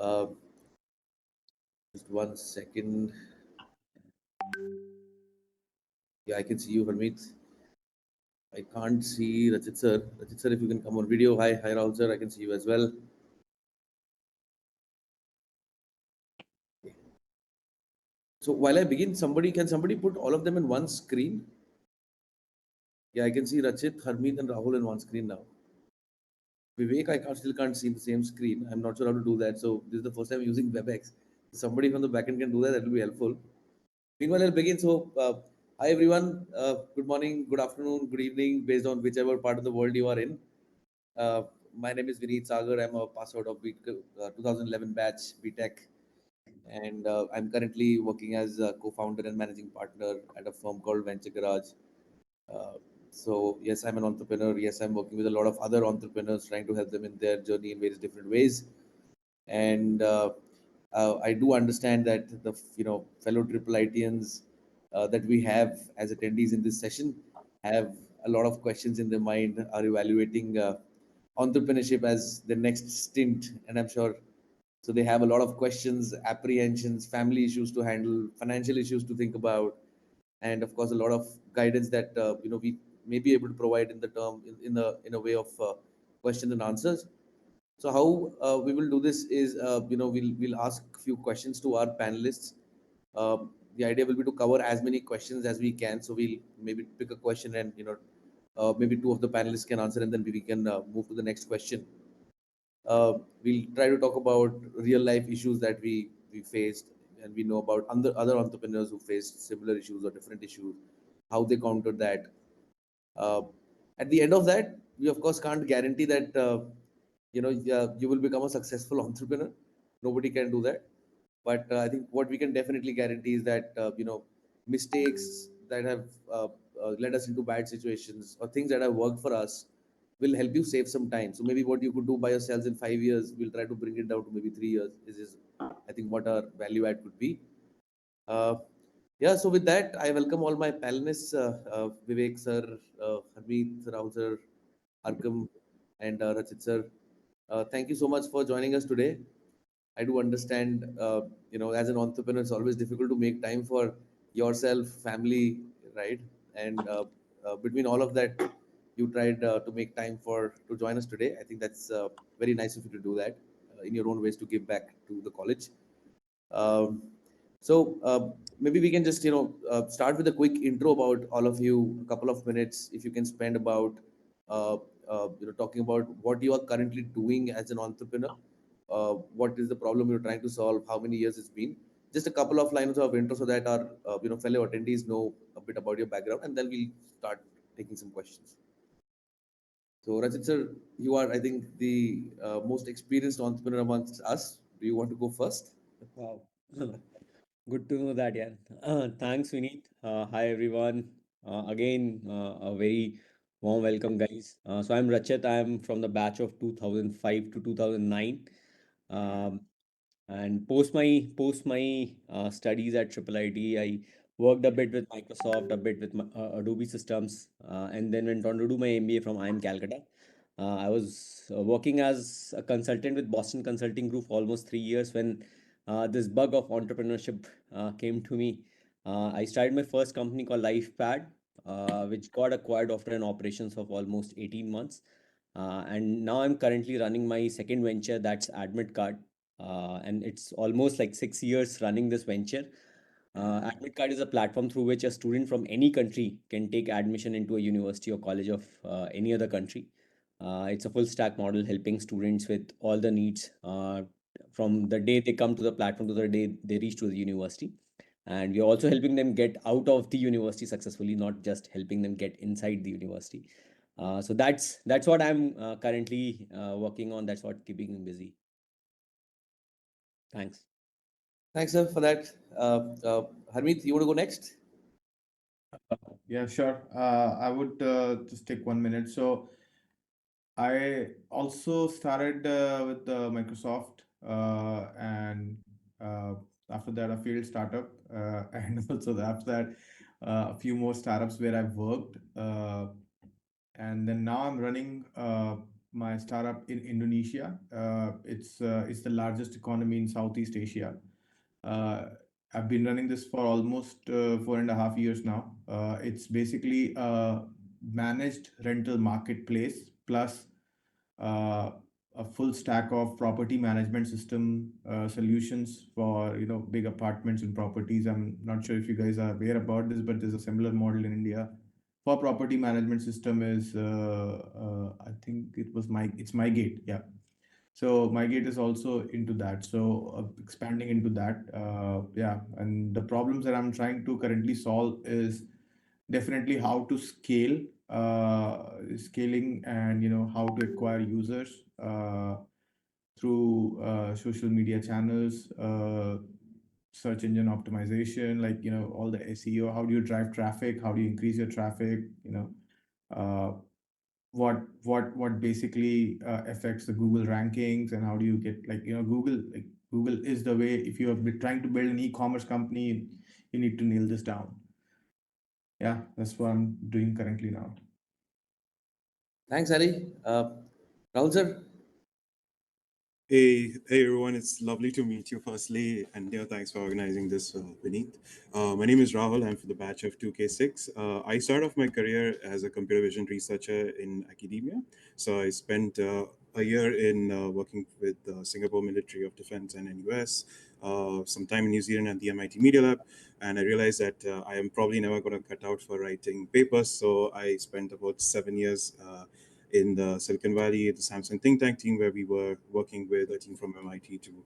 Uh, just 1 second. Yeah, I can see you, Harmeet. I can't see Rajit sir. Rajit sir, if you can come on video. Hi, Rahul sir. I can see you as well. So while I begin, somebody put all of them in one screen? Yeah, I can see Rachit, Harmeet, and Rahul in one screen now. Vivek, still can't see the same screen. I'm not sure how to do that. So this is the first time using WebEx. If somebody from the backend can do that, that will be helpful. Meanwhile, I'll begin. Hi everyone. Good morning, good afternoon, good evening, based on whichever part of the world you are in. Uh, my name is Vineet Sagar. I'm a pass out of 2011 batch BTech, and I'm currently working as a co-founder and managing partner at a firm called Venture Garage. Uh, so yes, I'm an entrepreneur. Yes, I'm working with a lot of other entrepreneurs, trying to help them in their journey in various different ways. And I do understand that the fellow triple ITians that we have as attendees in this session have a lot of questions in their mind, are evaluating entrepreneurship as the next stint, and I'm sure so they have a lot of questions, apprehensions, family issues to handle, financial issues to think about, and of course a lot of guidance that we may be able to provide in the term in a way of questions and answers. So how we will do this is, we'll ask a few questions to our panelists. The idea will be to cover as many questions as we can. So we'll maybe pick a question, and maybe two of the panelists can answer, and then we can move to the next question. We'll try to talk about real life issues that we faced, and we know about other entrepreneurs who faced similar issues or different issues, how they countered that. Uh, at the end of that, we of course can't guarantee that you will become a successful entrepreneur. Nobody can do that. But I think what we can definitely guarantee is that mistakes that have led us into bad situations, or things that have worked for us, will help you save some time. So maybe what you could do by yourselves in 5 years, we'll try to bring it down to maybe 3 years. This is, I think, what our value add could be. Uh, yeah, so with that, I welcome all my panelists, Vivek sir, Harmeet, Rahul sir, Arkam, and Rachit sir. Thank you so much for joining us today. I do understand, as an entrepreneur, it's always difficult to make time for yourself, family, right? And between all of that, you tried to make time to join us today. I think that's very nice of you to do that in your own ways to give back to the college. Um, so maybe we can just start with a quick intro about all of you. A couple of minutes, if you can spend about uh, talking about what you are currently doing as an entrepreneur. What is the problem you're trying to solve? How many years it's been? Just a couple of lines of intro so that our fellow attendees know a bit about your background, and then we'll start taking some questions. So Rajit sir, you are, I think, the most experienced entrepreneur amongst us. Do you want to go first? Wow. Good to know that, yeah. Thanks, Vineet. Hi, everyone. A very warm welcome, guys. So I'm Rachit. I'm from the batch of 2005 to 2009. Um, and post my studies at Triple IT, I worked a bit with Microsoft, a bit with Adobe Systems, and then went on to do my MBA from IIM Calcutta. I was working as a consultant with Boston Consulting Group for almost 3 years when this bug of entrepreneurship came to me. I started my first company called LifePad, which got acquired after an operations of almost 18 months. And now I'm currently running my second venture, that's Admit Card. And it's almost like 6 years running this venture. Admit Card is a platform through which a student from any country can take admission into a university or college of any other country. It's a full stack model helping students with all the needs from the day they come to the platform to the day they reach to the university. And we're also helping them get out of the university successfully, not just helping them get inside the university. So that's what I'm currently working on. That's what keeping me busy. Thanks. Thanks, sir, for that. Harmeet, you want to go next? Yeah, sure. I would just take 1 minute. So I also started with Microsoft, and uh, after that, a failed startup, and also after that, a few more startups where I've worked, and then now I'm running. my startup in Indonesia. It's the largest economy in Southeast Asia. Uh, I've been running this for almost 4.5 years now. It's basically a managed rental marketplace plus uh, a full stack of property management system solutions for big apartments and properties. I'm not sure if you guys are aware about this, but there's a similar model in India for property management system. Is I think it's MyGate, yeah. So MyGate is also into that. So expanding into that, yeah. And the problems that I'm trying to currently solve is definitely how to scaling, and how to acquire users through social media channels, search engine optimization, like all the SEO. How do you drive traffic? How do you increase your traffic? Uh, what basically affects the Google rankings, and how do you get, like, Google is the way. If you are trying to build an e-commerce company, you need to nail this down. Yeah, that's what I'm doing currently now. Thanks, Ali. Rahul sir, Hey everyone, it's lovely to meet you firstly, and thanks for organizing this, Vineet. My name is Rahul. I'm from the batch of 2K6. I started off my career as a computer vision researcher in academia. So I spent a year in working with the Singapore Military of Defense and NUS, some time in New Zealand at the MIT Media Lab, and I realized that I am probably never going to cut out for writing papers. So I spent about 7 years. In the Silicon Valley, the Samsung think tank team, where we were working with a team from MIT to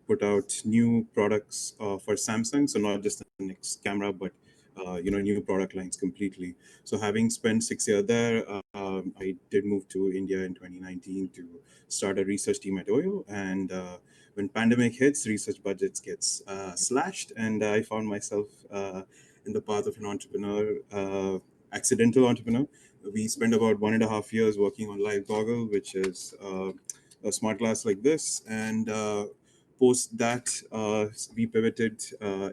put out new products for Samsung. So not just the next camera, but new product lines completely. So having spent 6 years there, I did move to India in 2019 to start a research team at OYO. And when pandemic hits, research budgets gets slashed, and I found myself in the path of an entrepreneur, accidental entrepreneur. We spent about 1.5 years working on Live Goggle, which is a smart glass like this. And post that, we pivoted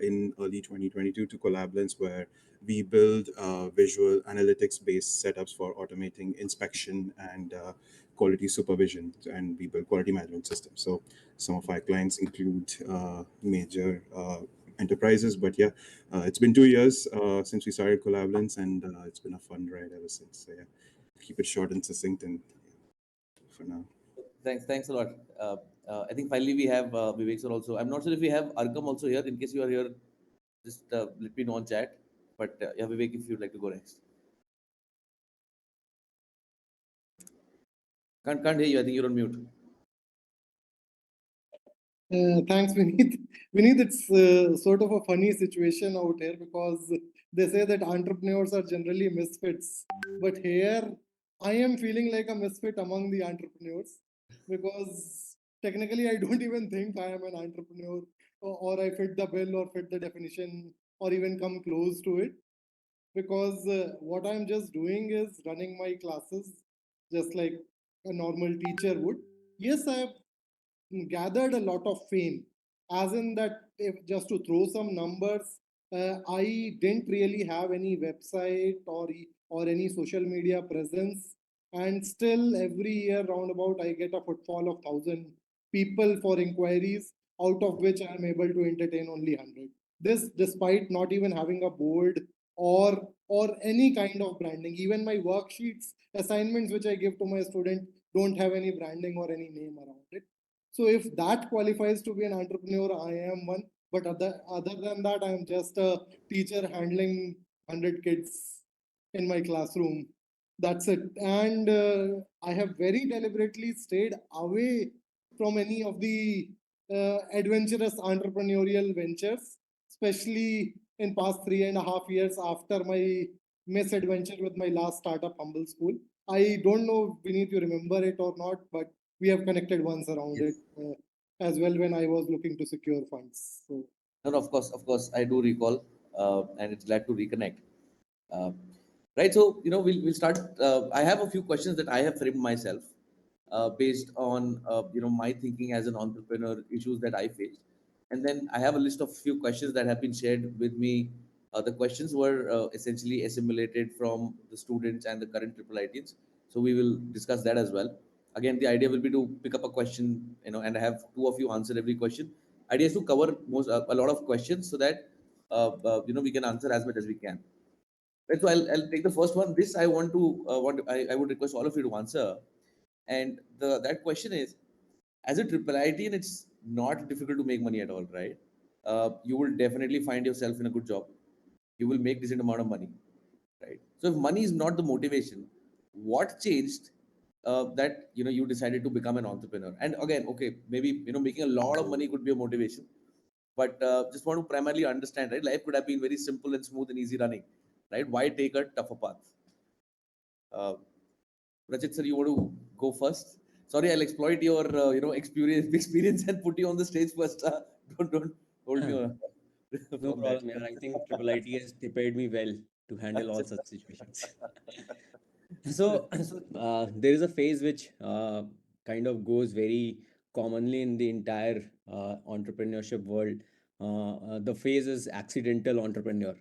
in early 2022 to Collablance, where we build visual analytics based setups for automating inspection and quality supervision, and we build quality management systems. So some of our clients include major enterprises, but yeah, it's been 2 years since we started Collaborance, and it's been a fun ride ever since. So yeah, keep it short and succinct, and for now. thanks a lot. I think finally we have Vivek sir also. I'm not sure if we have Argam also here. In case you are here, just let me know on chat. But yeah, Vivek, if you'd like to go next. Can't hear you. I think you're on mute. Thanks, Vineet. Vineet, it's sort of a funny situation out here because they say that entrepreneurs are generally misfits. But here, I am feeling like a misfit among the entrepreneurs because technically, I don't even think I am an entrepreneur, or I fit the bill or fit the definition or even come close to it. Because what I'm just doing is running my classes just like a normal teacher would. Yes, I have gathered a lot of fame, as in that, if just to throw some numbers, I didn't really have any website or any social media presence, and still every year roundabout I get a footfall of 1,000 people for inquiries, out of which I am able to entertain only 100. This despite not even having a board or any kind of branding. Even my worksheets assignments which I give to my student don't have any branding or any name around it. So if that qualifies to be an entrepreneur, I am one. But other than that, I am just a teacher handling 100 kids in my classroom. That's it. And I have very deliberately stayed away from any of the adventurous entrepreneurial ventures, especially in past 3.5 years after my misadventure with my last startup, Humble School. I don't know, Vineet, you remember it or not, but we have connected once around it Yes. as well when I was looking to secure funds. So No, no, of course, I do recall, and it's glad to reconnect. Uh, right. So we'll start. I have a few questions that I have framed myself, based on my thinking as an entrepreneur, issues that I faced, and then I have a list of few questions that have been shared with me. The questions were essentially assimilated from the students and the current triple ITs. So we will discuss that as well. Again, the idea will be to pick up a question, and have two of you answer every question. Idea is to cover a lot of questions so that we can answer as much as we can. Right, so I'll take the first one. This I want to I would request all of you to answer. And that question is, as a triple IT, and it's not difficult to make money at all, right? You will definitely find yourself in a good job. You will make decent amount of money, right? So if money is not the motivation, what changed that you decided to become an entrepreneur? And again, okay, maybe making a lot of money could be a motivation, but just want to primarily understand, right? Life could have been very simple and smooth and easy running, right? Why take a tougher path? Uh, Rajit sir, you want to go first? Sorry, I'll exploit your experience and put you on the stage first. Don't hold me No from that. problem, yeah. I think Triple IT has prepared me well to handle all such situations. So there is a phase which kind of goes very commonly in the entire entrepreneurship world. The phase is accidental entrepreneur,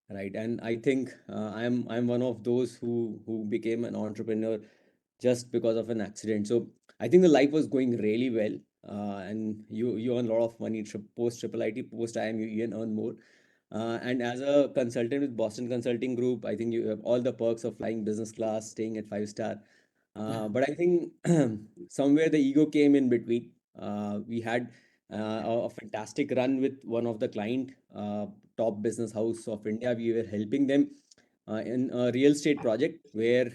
right? And I think I'm one of those who became an entrepreneur just because of an accident. So I think the life was going really well, and you earn a lot of money post triple IT, post IM, you even earn more. And as a consultant with Boston Consulting Group, I think you have all the perks of flying business class, staying at 5 star. But I think somewhere the ego came in between. We had a fantastic run with one of the client, top business house of India. We were helping them in a real estate project where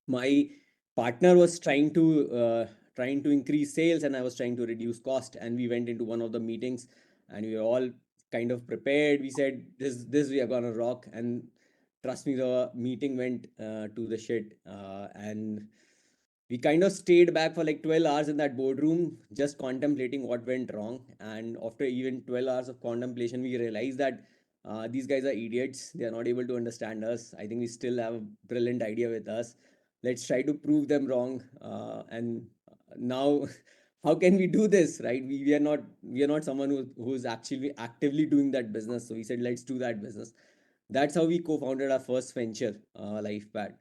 my partner was trying to increase sales, and I was trying to reduce cost. And we went into one of the meetings, and we were all kind of prepared. We said this we are gonna rock, and trust me, the meeting went to the shit. And we kind of stayed back for like 12 hours in that boardroom, just contemplating what went wrong. And after even 12 hours of contemplation, we realized that these guys are idiots. They are not able to understand us. I think we still have a brilliant idea with us. Let's try to prove them wrong. And now, how can we do this, right? We are not someone who's actually actively doing that business. So we said, let's do that business. That's how we co-founded our first venture, LifePad.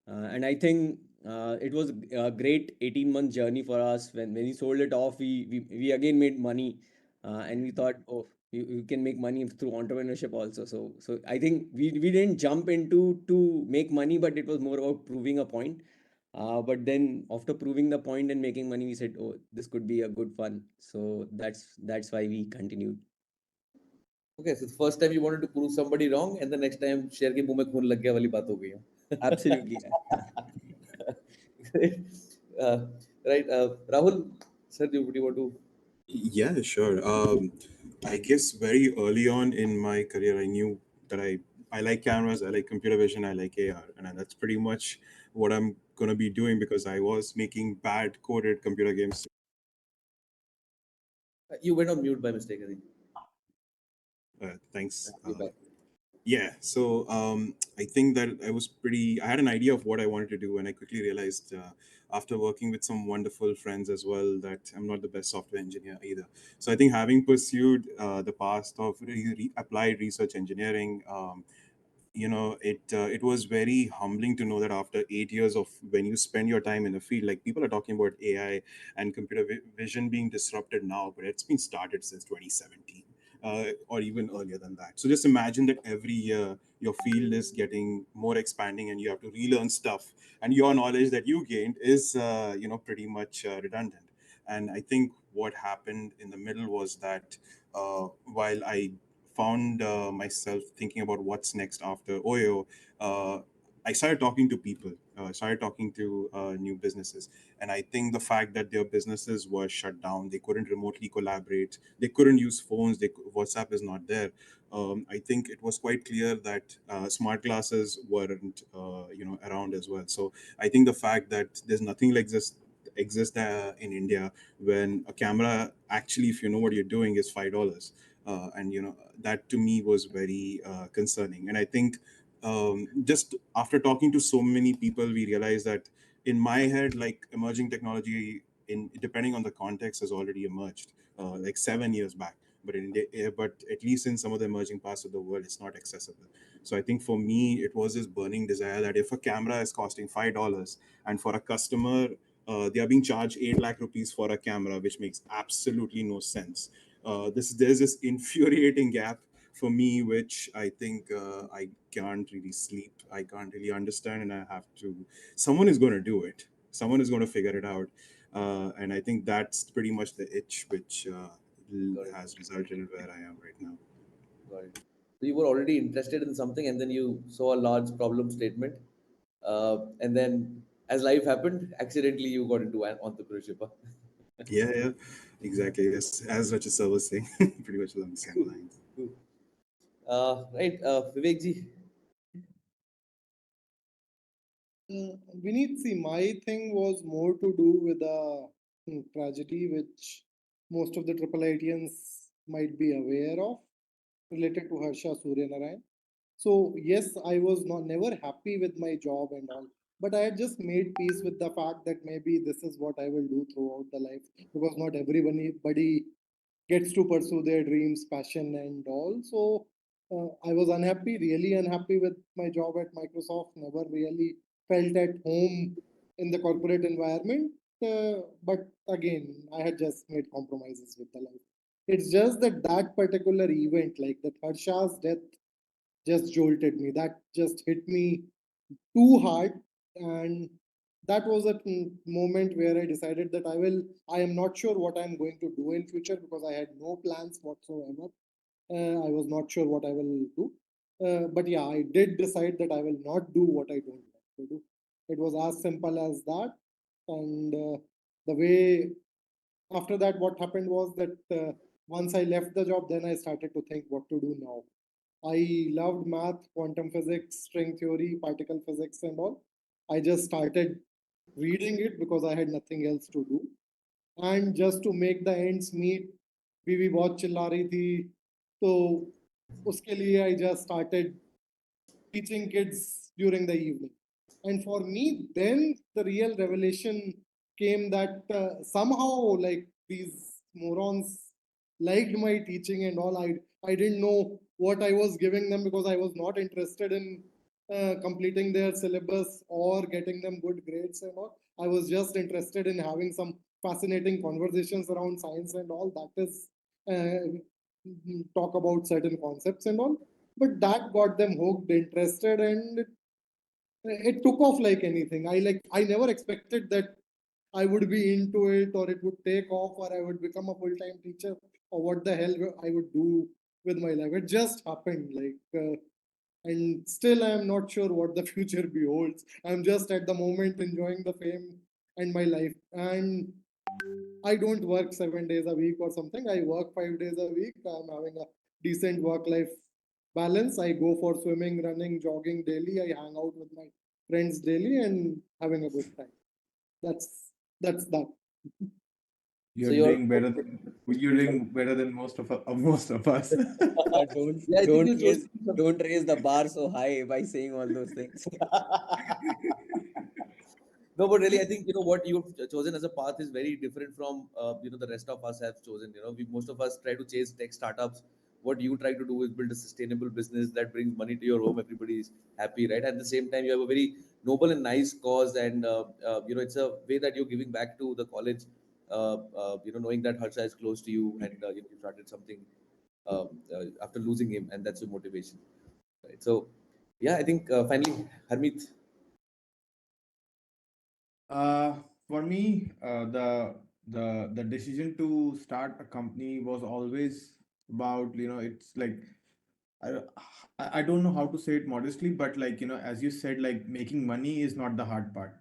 And I think it was a great 18-month journey for us. When we sold it off, we again made money, and we thought, oh, you can make money through entrepreneurship also. So I think we didn't jump into to make money, but it was more about proving a point. But then after proving the point and making money, we said, oh, this could be a good fun. So that's why we continued. Okay, so the first time you wanted to prove somebody wrong, and the next time शेर के मुंह में खून लग गया वाली बात हो गई है. Absolutely. Great. Uh, right, Rahul, sir, do you want to? Yeah, sure. I guess very early on in my career, I knew that I like cameras, I like computer vision, I like AR, and that's pretty much what I'm gonna be doing because I was making bad coded computer games. You went on mute by mistake, I think. Thanks. You're back. Yeah, so I think that I had an idea of what I wanted to do, and I quickly realized after working with some wonderful friends as well that I'm not the best software engineer either. So I think having pursued the path of applied research engineering, it was very humbling to know that after 8 years of when you spend your time in the field, like people are talking about AI and computer vision being disrupted now, but it's been started since 2017 or even earlier than that. So just imagine that every year your field is getting more expanding and you have to relearn stuff, and your knowledge that you gained is pretty much redundant. And I think what happened in the middle was that while I found myself thinking about what's next after Oyo, I started talking to people, started talking to new businesses. And I think the fact that their businesses were shut down, they couldn't remotely collaborate, they couldn't use phones, WhatsApp is not there. I think it was quite clear that smart glasses weren't, around as well. So I think the fact that there's nothing like this exist in India when a camera actually, if you know what you're doing, is $5. And that to me was very concerning. And I think just after talking to so many people, we realized that in my head, like emerging technology, in depending on the context, has already emerged like 7 years back. but in India, but at least in some of the emerging parts of the world, it's not accessible. So I think for me, it was this burning desire that if a camera is costing $5, and for a customer, they are being charged 8 lakh rupees for a camera, which makes absolutely no sense. There's this infuriating gap for me, which I think I can't really sleep. I can't really understand, and I have to. Someone is going to do it. Someone is going to figure it out, and I think that's pretty much the itch which Got it. has resulted in where I am right now. Got it. So you were already interested in something, and then you saw a large problem statement, and then as life happened, accidentally you got into an entrepreneurship. Huh? Yeah, yeah, exactly. Yes, as Rachit sir was saying, pretty much along the same Cool. lines. Cool. Right, Vivek ji. Vineet, see, my thing was more to do with a tragedy which most of the triple ITians might be aware of, related to Harsha Suryanarayan. So yes, I was not never happy with my job and all, but I had just made peace with the fact that maybe this is what I will do throughout the life, because not everybody gets to pursue their dreams, passion, and all. So I was unhappy, really unhappy with my job at Microsoft. Never really felt at home in the corporate environment. But again, I had just made compromises with the life. It's just that that particular event, like the Harsha's death, just jolted me. That just hit me too hard. And that was a moment where I decided that I am not sure what I'm going to do in future, because I had no plans whatsoever. I was not sure what I will do. But yeah, I did decide that I will not do what I don't want to do. It was as simple as that. And the way after that, what happened was that once I left the job, then I started to think what to do now. I loved math, quantum physics, string theory, particle physics, and all. I just started reading it because I had nothing else to do. And just to make the ends meet, बीवी बहुत चिल्ला रही थी, तो उसके लिए I just started teaching kids during the evening. And for me, then the real revelation came that somehow, like, these morons liked my teaching and all. I didn't know what I was giving them, because I was not interested in completing their syllabus or getting them good grades and all. I was just interested in having some fascinating conversations around science and all. That is, talk about certain concepts and all. But that got them hooked, interested, and it took off like anything. I never expected that I would be into it, or it would take off, or I would become a full-time teacher, or what the hell I would do with my life. It just happened. And still I am not sure what the future beholds. I'm just at the moment enjoying the fame and my life. And I don't work 7 days a week or something. I work 5 days a week. I'm having a decent work-life balance. I go for swimming, running, jogging daily. I hang out with my friends daily and having a good time. That's that. So You're you're doing better than you're doing better than most of us. Don't yeah, I think don't you chose raise don't raise the bar so high by saying all those things. no, but really, I think what you've chosen as a path is very different from the rest of us have chosen. We most of us try to chase tech startups. What you try to do is build a sustainable business that brings money to your home. Everybody is happy, right? At the same time, you have a very noble and nice cause, and it's a way that you're giving back to the college. Knowing that Harsha is close to you, and you started something after losing him, and that's your motivation, right? So, yeah, I think finally, Harmeet. Uh, for me, the decision to start a company was always about, it's like, I I don't know how to say it modestly, but, like, as you said, like, making money is not the hard part.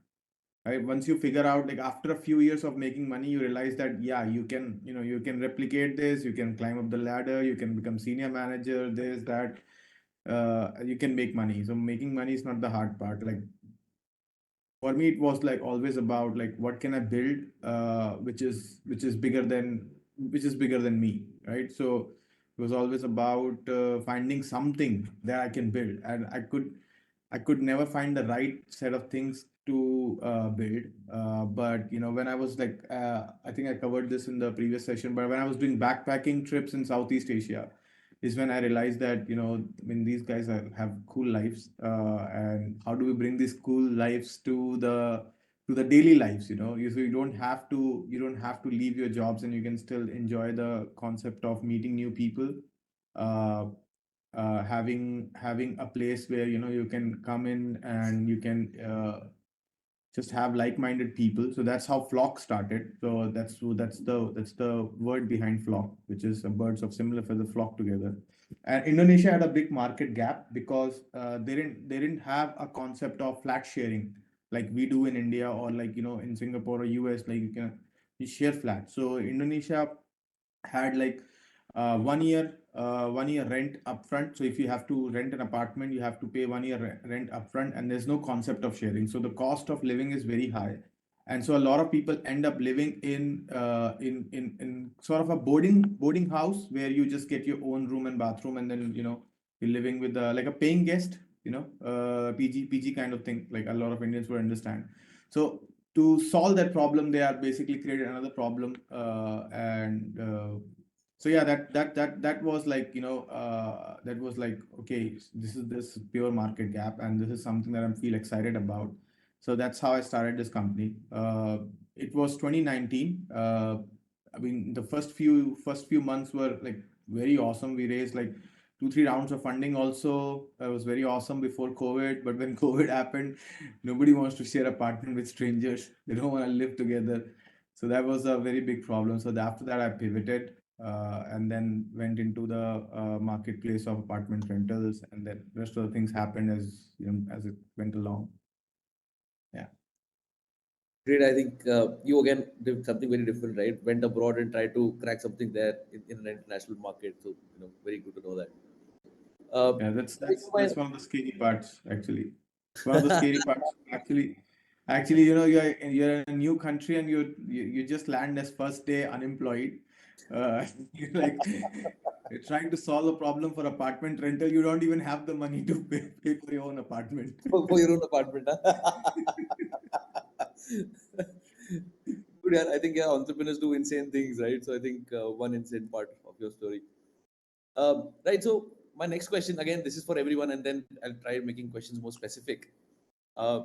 Right? Once you figure out, like, after a few years of making money, you realize that, yeah, you can replicate this, you can climb up the ladder, you can become senior manager, this, that, you can make money. So making money is not the hard part. Like, for me, it was like always about, like, what can I build, which is bigger than me, right? So it was always about finding something that I can build, and I could never find the right set of things to build. But when I was like, I think I covered this in the previous session, but when I was doing backpacking trips in Southeast Asia, is when I realized that I mean these guys have cool lives, and how do we bring these cool lives to the daily lives? So you don't have to leave your jobs, and you can still enjoy the concept of meeting new people. Uh, having a place where you can come in and you can just have like-minded people. So that's how flock started. So that's the word behind flock, which is birds of similar feather flock together. And Indonesia had a big market gap because they didn't have a concept of flat sharing like we do in India, or like in Singapore or US, like you share flat. So Indonesia had like 1 year rent upfront. So if you have to rent an apartment, you have to pay 1 year rent upfront, and there's no concept of sharing. So the cost of living is very high, and so a lot of people end up living in sort of a boarding house where you just get your own room and bathroom, and then you're living with like a paying guest, PG kind of thing, like a lot of Indians would understand. So to solve that problem, they are basically created another problem, and so yeah, that was like that was like, okay, this pure market gap, and this is something that I feel excited about. So that's how I started this company. It was 2019. I mean, the first few months were like very awesome. We raised like 2-3 rounds of funding. Also, it was very awesome before COVID. But when COVID happened, nobody wants to share apartment with strangers. They don't want to live together. So that was a very big problem. So after that, I pivoted, and then went into the marketplace of apartment rentals, and then rest of the things happened as it went along. Yeah. Great. I think you again did something very different, right? Went abroad and tried to crack something there in an international market. So, very good to know that. Yeah, that's Coming that's to my- that's one of the scary parts, actually. It's one of the scary parts. Actually, you're in a new country, and you just land as first day unemployed. You're like you're trying to solve a problem for apartment rental. You don't even have the money to pay for your own apartment. for your own apartment. Huh? Good, yeah. I think yeah, entrepreneurs do insane things, right? So I think one insane part of your story. Right. So my next question again, this is for everyone, and then I'll try making questions more specific. Uh,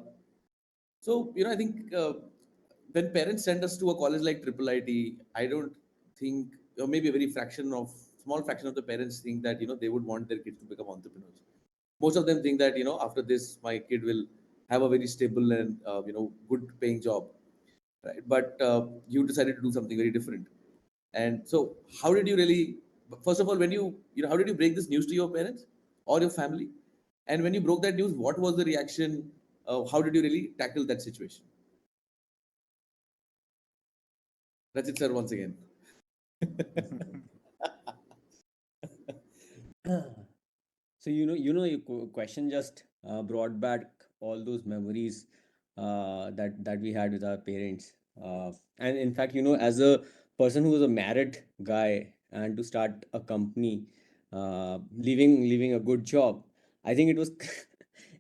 so I think when parents send us to a college like Triple IT, I don't think, or maybe a very small fraction of the parents think that they would want their kids to become entrepreneurs. Most of them think that after this, my kid will have a very stable and good paying job, right? But you decided to do something very different. And so, how did you really? First of all, when how did you break this news to your parents or your family? And when you broke that news, what was the reaction? How did you really tackle that situation? That's it, sir. Once again. So your question just brought back all those memories that we had with our parents. And in fact, as a person who was a married guy and to start a company, leaving a good job, I think it was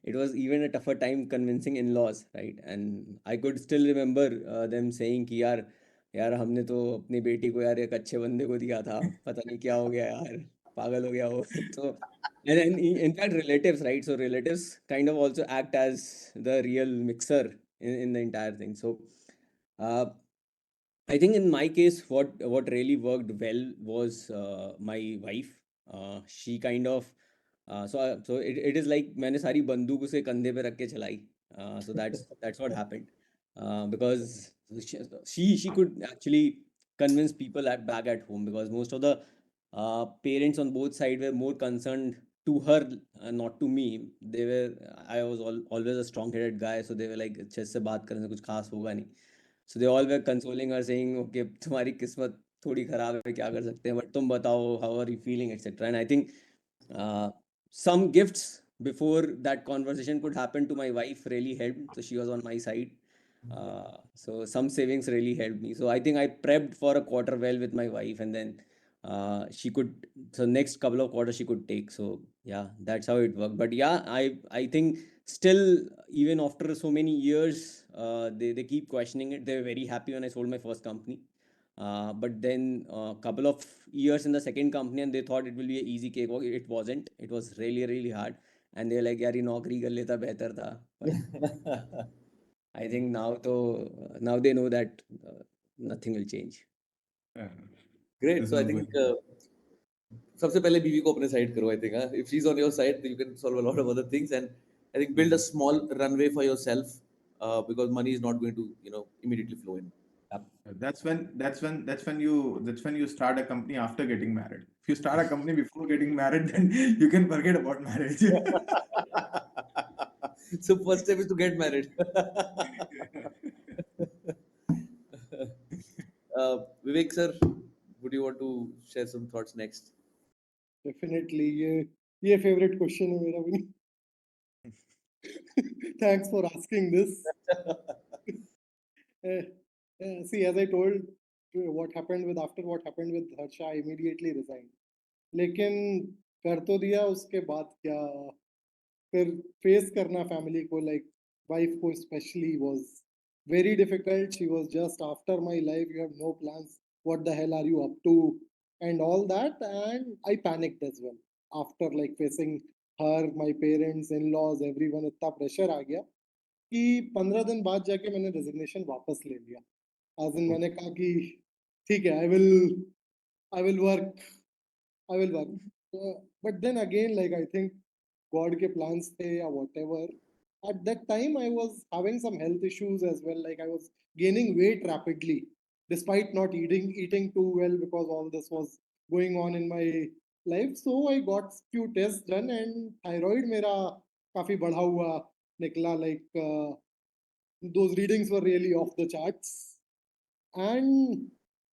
it was even a tougher time convincing in-laws, right? And I could still remember them saying कि यार हमने तो अपनी बेटी को यार एक अच्छे बंदे को दिया था, पता नहीं क्या हो गया यार, पागल हो गया वो. So and then in fact relatives, right? So relatives kind of also act as the real mixer in the entire thing. So uh, I think in my case, what really worked well was my wife. She kind of so it is like मैंने सारी बंदूक उसे कंधे पे रख के चलाई. So that's what happened. Because she could actually convince people back at home, because most of the parents on both sides were more concerned to her, not to me. I was always a strong-headed guy, so they were like अच्छे से बात करने से कुछ खास होगा नहीं. So they all were consoling her, saying, "Okay, तुम्हारी किस्मत थोड़ी खराब है, क्या कर सकते हैं? But तुम बताओ, how are you feeling, etc." And I think uh, some gifts before that conversation could happen to my wife really helped. So she was on my side. So some savings really helped me. So I think I prepped for a quarter well with my wife, and then she could. So next couple of quarters she could take. So yeah, that's how it worked. But yeah, I think still, even after so many years, they keep questioning it. They were very happy when I sold my first company. But then a couple of years in the second company, and they thought it will be an easy cakewalk. It wasn't. It was really, really hard. And they're like, यार ये नौकरी कर लेता बेहतर था. But I think now they know that nothing will change. Yeah. Great. There's So I no think going. सबसे पहले बीवी को अपने साइड करो. I think if she's on your side, you can solve a lot of other things, and I think build a small runway for yourself because money is not going to immediately flow in. Yep. That's when you start a company after getting married. If you start a company before getting married, then you can forget about marriage. So first step is to get married. Vivek sir, would you want to share some thoughts next? Definitely, ये favorite question है मेरा भी. Thanks for asking this. See, as I told, what happened with Harsha, I immediately resigned. लेकिन कर तो दिया, उसके बाद क्या फिर फेस करना फैमिली को, लाइक वाइफ को specially, was very difficult. She was just after my life. You have no plans. What the hell are you up to? And all that. And I panicked as well. After like facing her, my parents, in-laws, everyone, इतना pressure आ गया कि 15 दिन बाद जाके मैंने resignation वापस ले लिया. As in मैंने कहा कि ठीक है, I will work. But then again, like I think God के plans थे या whatever. At that time, I was having some health issues as well. Like I was gaining weight rapidly, despite not eating too well, because all this was going on in my life. So I got few tests done, and thyroid मेरा काफी बढ़ा हुआ निकला. Like those readings were really off the charts, and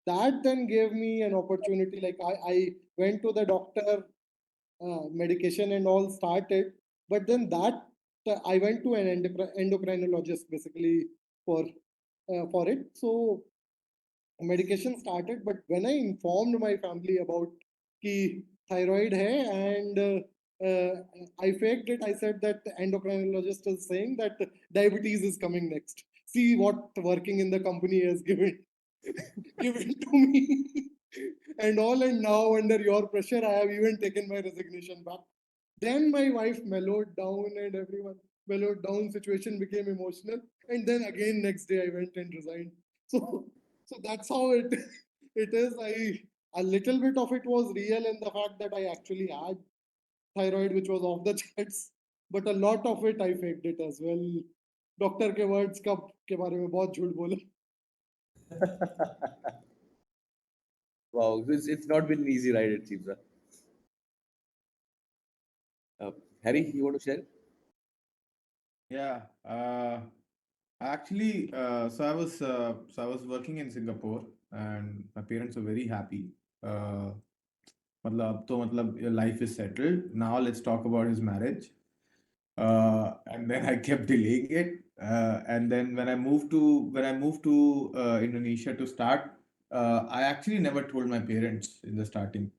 that then gave me an opportunity. Like I went to the doctor, medication and all started, but then that I went to an endocrinologist basically for it. So medication started, but when I informed my family about ki thyroid hai, and I faked it. I said that the endocrinologist is saying that diabetes is coming next. See what working in the company has given to me. And all, and now under your pressure, I have even taken my resignation back. Then my wife mellowed down, and everyone mellowed down. Situation became emotional, and then again next day I went and resigned. So, so that's how it it is. A little bit of it was real in the fact that I actually had thyroid, which was off the charts, but a lot of it I faked it as well. Doctor के words का के बारे में बहुत झूठ बोला. Wow, it's not been an easy ride, it seems. Harry, you want to share? Yeah. Actually, so I was working in Singapore, and my parents were very happy. मतलब your life is settled. Now let's talk about his marriage. And then I kept delaying it. And then when I moved to Indonesia to start, I actually never told my parents in the starting,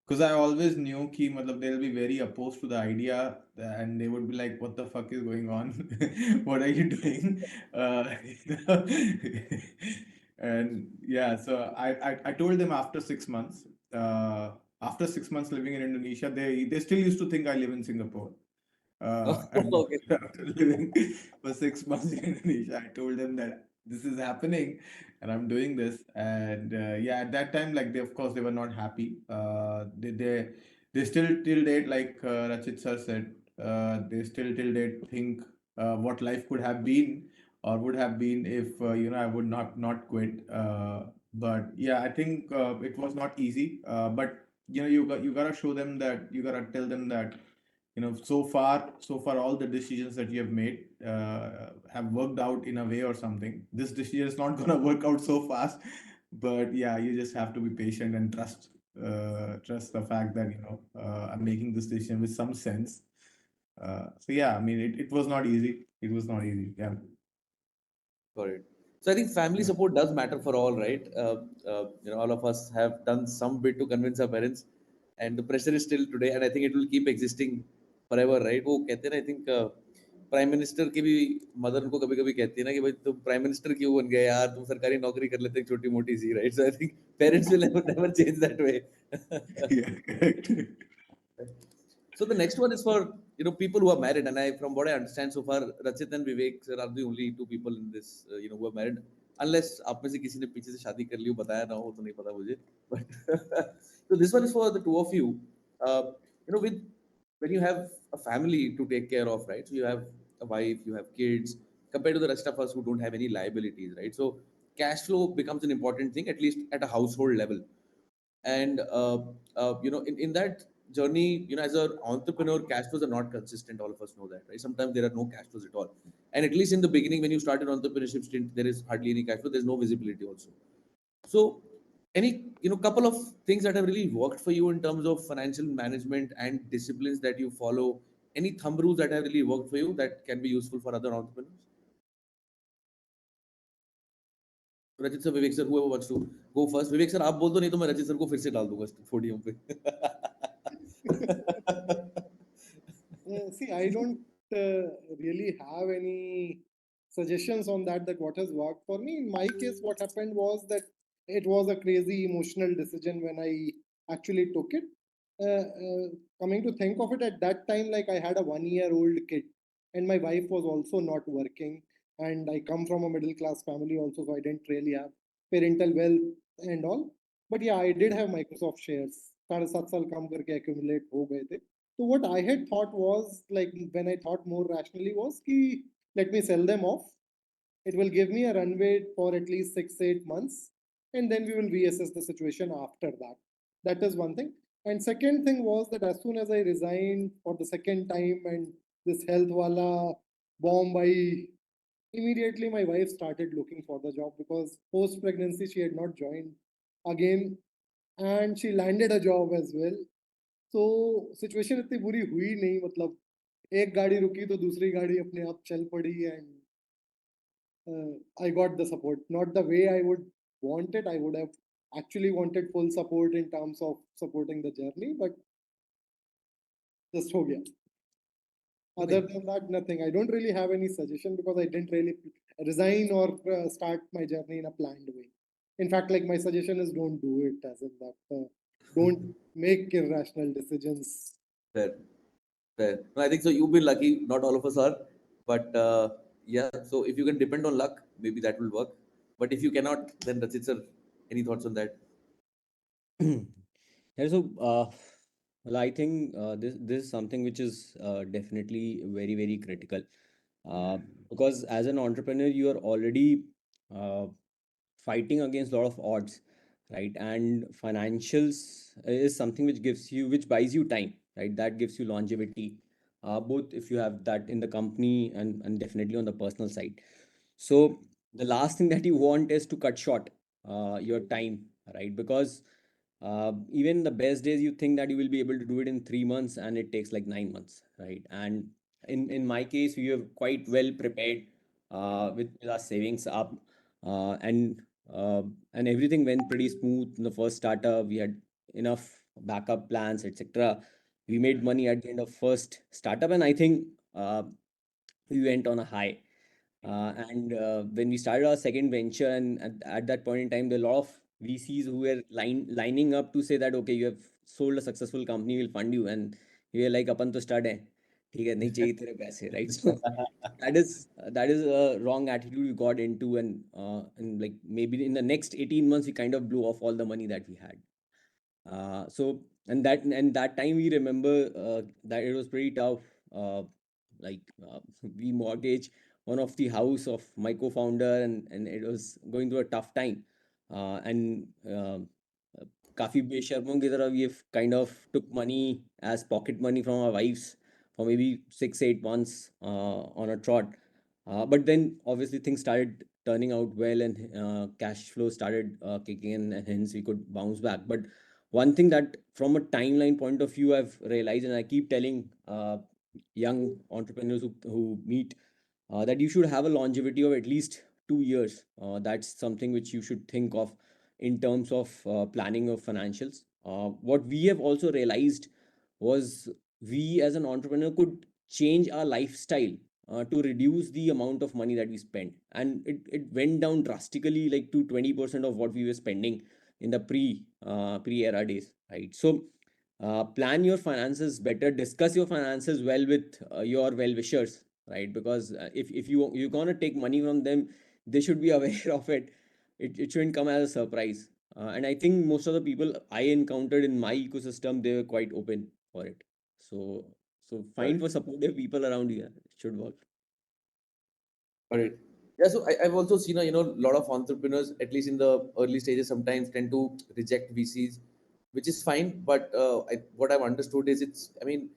because I always knew कि मतलब they'll be very opposed to the idea, and they would be like, what the fuck is going on? What are you doing? You know? And yeah, so I told them after 6 months. After 6 months living in Indonesia, they still used to think I live in Singapore. And Okay. after living for 6 months in Indonesia, I told them that this is happening and I'm doing this. And yeah, at that time, like of course they were not happy. They still till date, like Rachit sir said, they still till date think what life could have been or would have been if I would not quit. But yeah, I think it was not easy. But you gotta show them that, you gotta tell them that so far all the decisions that you have made have worked out in a way or something. This decision is not going to work out so fast, but yeah, you just have to be patient and trust the fact that I'm making this decision with some sense. So yeah, I mean, it was not easy. It was not easy. Yeah. Got it. So I think family Yeah. support does matter for all, right? All of us have done some bit to convince our parents, and the pressure is still today, and I think it will keep existing forever, right? वो कहते हैं ना, I think prime minister की भी mother उनको कभी कभी कहती है ना कि भाई तुम प्राइम मिनिस्टर क्यों बन गए यार, तुम सरकारी नौकरी कर लेते छोटी मोटी सी, right? So I think parents will never change that way. Yeah, correct. So the next one is for people who are married, and from what I understand so far, Rachit and Vivek sir are the only two people in this who are married. Unless आप में से किसी ने पीछे से शादी कर ली हो, बताया ना हो तो नहीं पता मुझे. But so this one is for the two of you. With when you have a family to take care of, right? So you have a wife, you have kids, compared to the rest of us who don't have any liabilities, right? So cash flow becomes an important thing, at least at a household level. And in that journey, as an entrepreneur, cash flows are not consistent. All of us know that, right? Sometimes there are no cash flows at all, and at least in the beginning when you start an entrepreneurship stint, there is hardly any cash flow. There's no visibility also. So any couple of things that have really worked for you in terms of financial management and disciplines that you follow, any thumb rules that have really worked for you that can be useful for other entrepreneurs? Rajit sir, Vivek sir, whoever wants to go first. Vivek sir आप बोल दो, नहीं तो मैं Rajit sir को फिर से डाल दूंगा पोडियम पे. See, I don't really have any suggestions on that what has worked for me. In my case, what happened was that it was a crazy emotional decision when I actually took it. Coming to think of it, at that time, like I had a 1-year-old kid, and my wife was also not working, and I come from a middle class family also, so I didn't really have parental wealth and all. But yeah, I did have Microsoft shares. 7.5 साल काम करके accumulate हो गए थे. So what I had thought was, like when I thought more rationally, was ki, let me sell them off. It will give me a runway for at least 6-8 months, and then we will reassess the situation after that. That is one thing. And second thing was that as soon as I resigned for the second time and this health wala bomb, immediately my wife started looking for the job, because post pregnancy she had not joined again, and she landed a job as well. तो situation इतनी बुरी हुई नहीं, मतलब एक गाड़ी रुकी तो दूसरी गाड़ी अपने आप चल पड़ी, and I got the support, not the way I would want it. I would have actually wanted full support in terms of supporting the journey, but just ho gaya. Other than that, nothing. I don't really have any suggestion, because I didn't really resign or start my journey in a planned way. In fact, like my suggestion is don't do it, as in that don't make irrational decisions. Fair. Fair. No, I think so. You've been lucky. Not all of us are, but yeah. So if you can depend on luck, maybe that will work. But if you cannot, then that's it, sir. Any thoughts on that? Yeah, so well, I think this is something which is definitely very, very critical, because as an entrepreneur you are already uh, fighting against a lot of odds, right? And financials is something which buys you time, right? That gives you longevity, both if you have that in the company and definitely on the personal side. So the last thing that you want is to cut short your time, right? Because even the best days you think that you will be able to do it in 3 months, and it takes like 9 months, right? And in my case, we have quite well prepared with our savings up, and everything went pretty smooth in the first startup. We had enough backup plans, etc. We made money at the end of first startup, and I think we went on a high. And when we started our second venture, and at that point in time, there were a lot of VCs who were lining up to say that, okay, you have sold a successful company, we'll fund you. And we were like, apan to start hai. ठीक है, नहीं चाहिए तेरे पैसे, right? So that is a wrong attitude we got into, and like maybe in the next 18 months we kind of blew off all the money that we had. So and that time we remember that it was pretty tough. Uh, like we mortgaged one of the house of my co-founder, and it was going through a tough time. And काफी बेशर्मों की तरह we've kind of took money as pocket money from our wives for maybe 6-8 months on a trot. But then obviously things started turning out well, and cash flow started kicking in, and hence we could bounce back. But one thing that from a timeline point of view I've realized, and I keep telling young entrepreneurs who meet, that you should have a longevity of at least 2 years. That's something which you should think of in terms of planning of financials. What we have also realized was we as an entrepreneur could change our lifestyle to reduce the amount of money that we spend, and it went down drastically, like to 20% of what we were spending in the pre era days, right? So plan your finances better, discuss your finances well with your well wishers, right? Because if you're gonna take money from them, they should be aware of it. It shouldn't come as a surprise. And I think most of the people I encountered in my ecosystem, they were quite open for it. So find Correct. for supportive people around you. It should work. All right. Yeah, so I've also seen a lot of entrepreneurs, at least in the early stages, sometimes tend to reject VCs, which is fine. But what I've understood is I mean,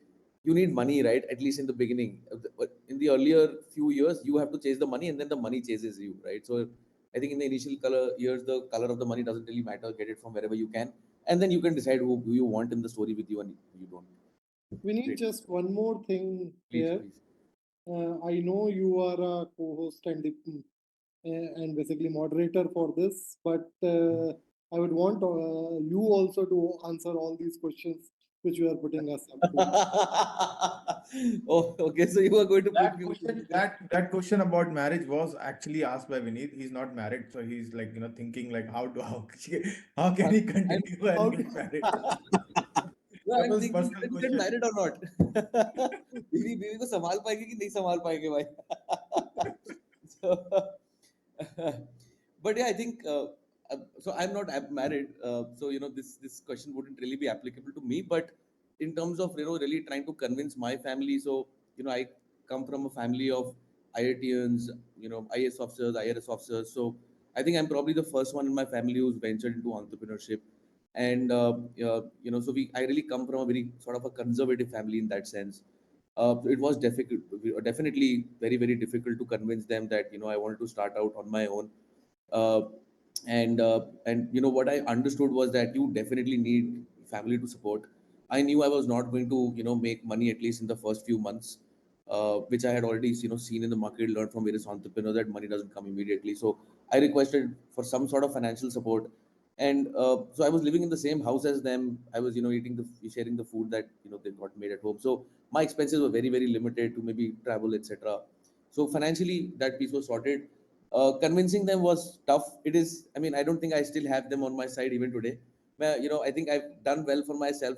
you need money, right? At least in the beginning. But in the earlier few years, you have to chase the money, and then the money chases you, right? So I think in the initial years, the color of the money doesn't really matter. Get it from wherever you can, and then you can decide who you want in the story with you and who you don't. We need Great. just one more thing Please, here. please. I know you are a co-host and basically moderator for this, but I would want you also to answer all these questions which you are putting us up to. Oh, okay. So you are going to put That me. question, that question about marriage was actually asked by Vineet. He's not married, so he's like thinking like how can he I'm, continue and How get married? no, That I'm was thinking personal whether we get question. married or not. बीवी को संभाल पाएंगे कि नहीं संभाल पाएंगे भाई. So, but yeah, I think so. I'm married, so this question wouldn't really be applicable to me. But in terms of really trying to convince my family, so I come from a family of IITians, IAS officers, IRS officers. So I think I'm probably the first one in my family who's ventured into entrepreneurship, and so I really come from a very sort of a conservative family in that sense. It was difficult, definitely very, very difficult to convince them that I wanted to start out on my own. Uh, and what I understood was that you definitely need family to support. I knew I was not going to make money, at least in the first few months, which I had already seen in the market, learned from various entrepreneurs that money doesn't come immediately. So I requested for some sort of financial support, and so I was living in the same house as them. I was eating sharing the food that they got made at home. So my expenses were very, very limited to maybe travel, etc. So financially that piece was sorted. Convincing them was tough. It is, I mean, I don't think I still have them on my side even today. I think I've done well for myself.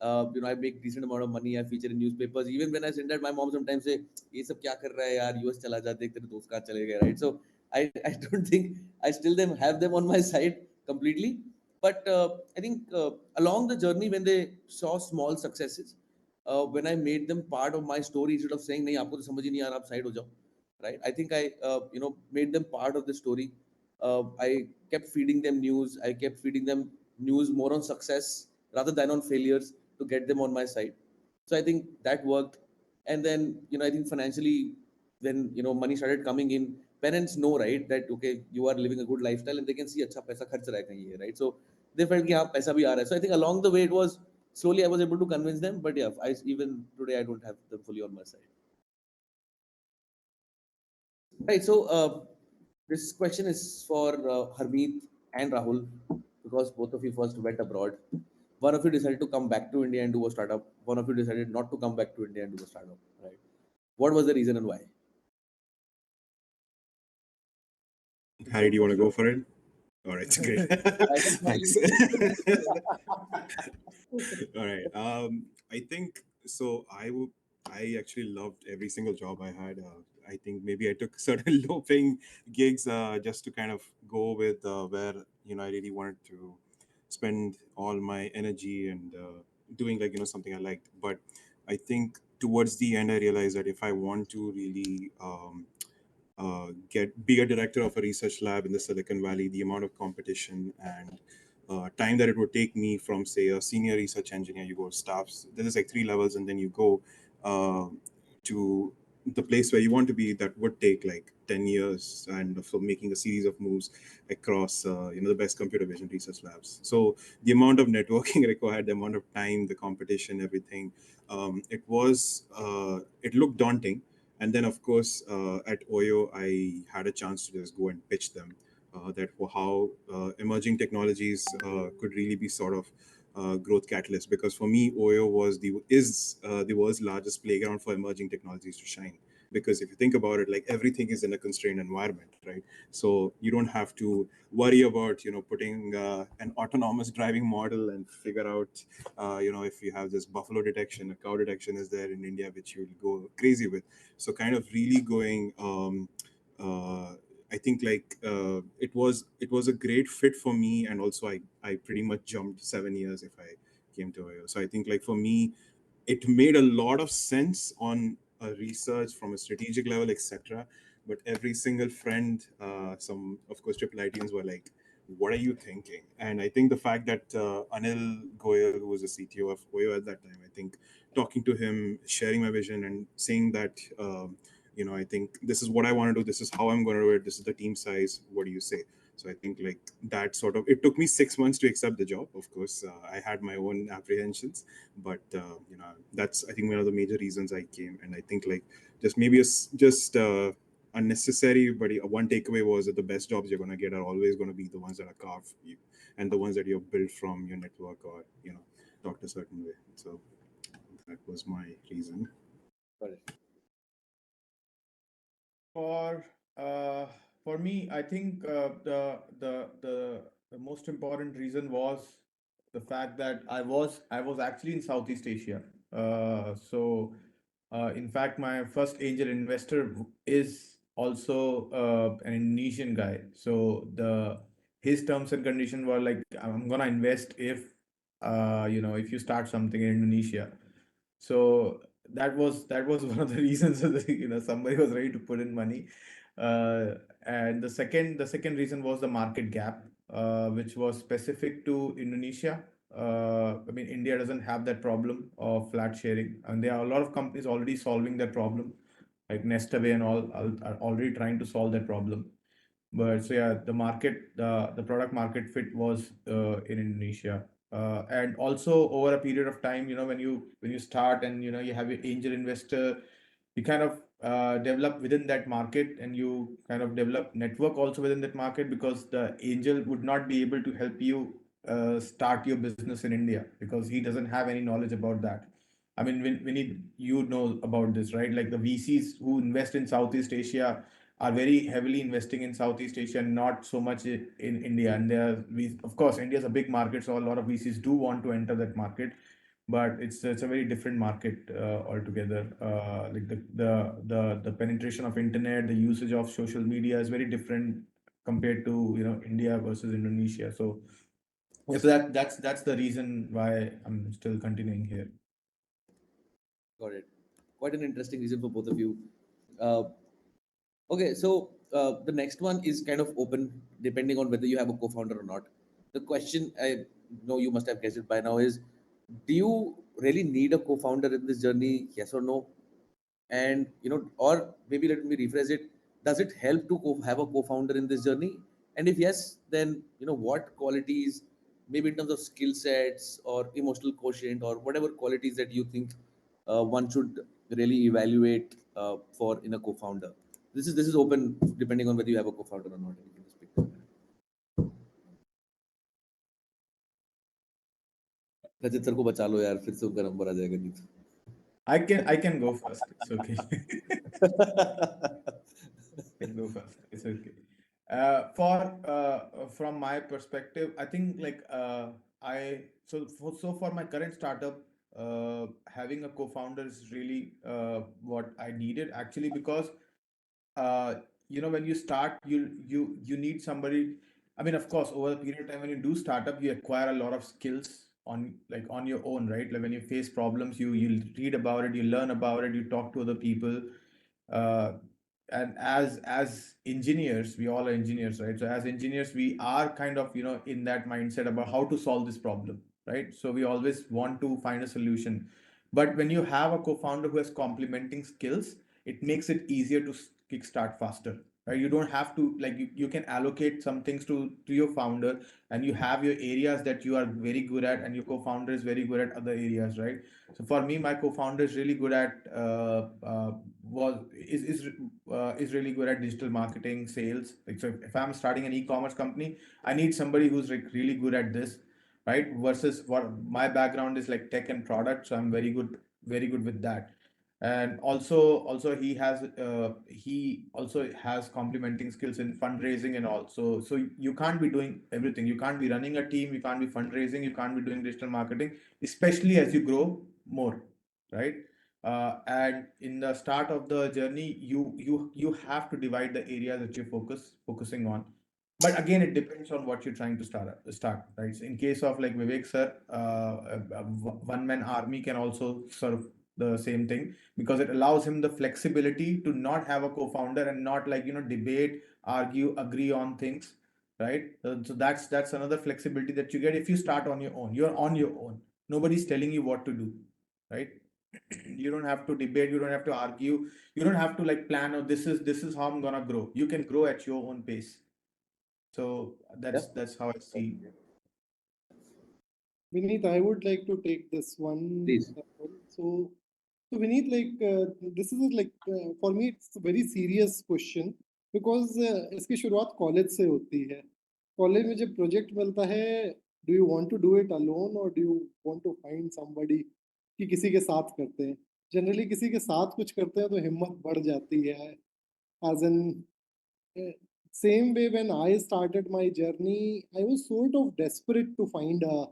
I make decent amount of money. I feature in newspapers. Even when I send that, my mom sometimes say, "ये सब क्या कर रहा है यार? US चला जा, देख तेरे दोस्त कहाँ चले गए," right? So I don't think I still have them on my side completely. But I think along the journey, when they saw small successes, when I made them part of my story, instead of saying, "नहीं आपको तो समझ ही नहीं आ रहा, आप side हो जाओ," right? I think I made them part of the story. I kept feeding them news. I kept feeding them news more on success rather than on failures to get them on my side. So I think that worked. And then I think financially, when money started coming in, parents know, right, that okay, you are living a good lifestyle, and they can see अच्छा पैसा खर्च रहा है कहीं ये, right? So they felt कि हाँ पैसा भी आ रहा है. So I think along the way it was slowly I was able to convince them. But yeah, even today I don't have them fully on my side. Right. So this question is for Harmeet and Rahul, because both of you first went abroad. One of you decided to come back to India and do a startup. One of you decided not to come back to India and do a startup. Right. What was the reason and why? Harry, do you want to go for it? All right, great. I can Thanks. finally. All right. I think so. I actually loved every single job I had. I think maybe I took certain low-paying gigs just to kind of go with where I really wanted to spend all my energy and doing like something I liked. But I think towards the end, I realized that if I want to really be a director of a research lab in the Silicon Valley, the amount of competition and time that it would take me from, say, a senior research engineer, you go staffs, there's like 3 levels, and then you go uh, to the place where you want to be, that would take like 10 years and for making a series of moves across the best computer vision research labs. So the amount of networking required, the amount of time, the competition, everything, it looked daunting. And then, of course, at Oyo, I had a chance to just go and pitch them that how emerging technologies could really be sort of growth catalyst. Because for me, Oyo is the world's largest playground for emerging technologies to shine. because if you think about it, like everything is in a constrained environment, right? So you don't have to worry about putting an autonomous driving model and figure out if you have this buffalo detection, a cow detection is there in India, which you'll go crazy with. So kind of really going uh, I think like it was a great fit for me, and also I pretty much jumped 7 years if I came to Ohio. So I think like for me, it made a lot of sense on a research from a strategic level, etc. But every single friend, some of course triple ITians were like, "What are you thinking?" And I think the fact that Anil Goyal, who was the CTO of Oyo at that time, I think talking to him, sharing my vision, and saying that. I think this is what I want to do. This is how I'm going to do it. This is the team size. What do you say? So I think like that sort of. It took me 6 months to accept the job. Of course, I had my own apprehensions, but that's I think one of the major reasons I came. And I think like just maybe just unnecessary, but one takeaway was that the best jobs you're going to get are always going to be the ones that are carved for you, and the ones that you're built from your network, or talked a certain way. So that was my reason. Got it. For uh, for me, I think the most important reason was the fact that I was actually in Southeast Asia. In fact, my first angel investor is also an Indonesian guy. So the his terms and conditions were like, I'm gonna invest if you start something in Indonesia. So that was one of the reasons that somebody was ready to put in money. And the second reason was the market gap, which was specific to Indonesia. I mean, India doesn't have that problem of flat sharing, and there are a lot of companies already solving that problem, like Nestaway and all are already trying to solve that problem. But so yeah, the product market fit was in Indonesia. And also over a period of time, when you start and you have your angel investor, you kind of develop within that market, and you kind of develop network also within that market, because the angel would not be able to help you start your business in India, because he doesn't have any knowledge about that. I mean, when you know about this, right? Like the VCs who invest in Southeast Asia are very heavily investing in Southeast Asia, and not so much in India. And of course, India is a big market, so a lot of VCs do want to enter that market, but it's a very different market altogether. Like the penetration of internet, the usage of social media is very different compared to India versus Indonesia. So yeah, so that's the reason why I'm still continuing here. Got it. Quite an interesting reason for both of you. Uh, okay, so the next one is kind of open, depending on whether you have a co-founder or not. The question I know you must have guessed it by now is, do you really need a co-founder in this journey? Yes or no? And or maybe let me rephrase it, does it help to have a co-founder in this journey? And if yes, then what qualities, maybe in terms of skill sets or emotional quotient or whatever qualities that you think one should really evaluate for in a co-founder. This is open, depending on whether you have a co-founder or not. You can just pick that. Rajat sir को बचा लो यार, फिर से उनका number आ जाएगा नहीं तो। I can go first. It's okay. Can go first. It's okay. For From my perspective, I think like for my current startup, having a co-founder is really what I needed, actually, because uh, when you start, you need somebody. I mean, of course, over the period of time when you do startup, you acquire a lot of skills on your own, right? Like when you face problems, you read about it, you learn about it, you talk to other people. uh, and as engineers, we all are engineers, right? So as engineers, we are kind of in that mindset about how to solve this problem, right? So we always want to find a solution. But when you have a co-founder who has complementing skills, it makes it easier to kickstart faster, right? You don't have to, like, you can allocate some things to your founder, and you have your areas that you are very good at, and your co-founder is very good at other areas, right? So for me, my co-founder is really good at was is really good at digital marketing, sales. Like, so if I'm starting an e-commerce company, I need somebody who's like really good at this, right? Versus what my background is, like tech and product, so I'm very good with that. And also he also has complementing skills in fundraising and all. So you can't be doing everything. You can't be running a team, you can't be fundraising, you can't be doing digital marketing, especially as you grow more, right? And in the start of the journey, you have to divide the areas that you're focusing on. But again, it depends on what you're trying to start, right? So in case of like Vivek sir, a one man army can also serve the same thing, because it allows him the flexibility to not have a co-founder and not, like, debate, argue, agree on things, right? So that's another flexibility that you get if you start on your own. You're on your own. Nobody's telling you what to do, right? You don't have to debate, you don't have to argue, you don't have to like plan, oh, this is how I'm gonna grow. You can grow at your own pace. So Yeah, that's how I see. Vineet, I would like to take this one please. as well. So Vineet, this is for me, it's a very serious question because इसकी शुरुआत college से होती है. College में जब project मिलता है, do you want to do it alone or do you want to find somebody कि किसी के साथ करते हैं? जनरली किसी के साथ कुछ करते हैं तो हिम्मत बढ़ जाती है. As in, same way when I started my journey, I was sort of desperate to find a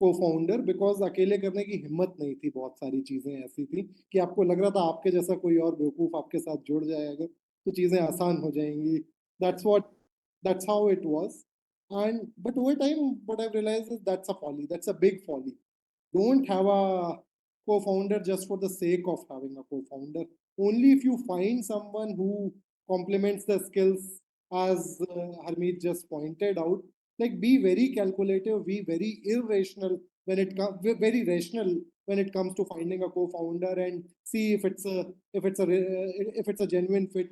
co-founder because अकेले करने की हिम्मत नहीं थी. बहुत सारी चीजें ऐसी थी कि आपको लग रहा था आपके जैसा कोई और बेवकूफ आपके साथ जुड़ जाए अगर तो चीजें आसान हो जाएंगी. That's what, that's how it was. And but over time, what I've realized is that's a folly. That's a big folly. Don't have a co-founder just for the sake of having a co-founder. Only if you find someone who complements the skills, as Harmeet just pointed out. Like, be very calculative, be very irrational when it comes, very rational when it comes to finding a co-founder, and see if it's a genuine fit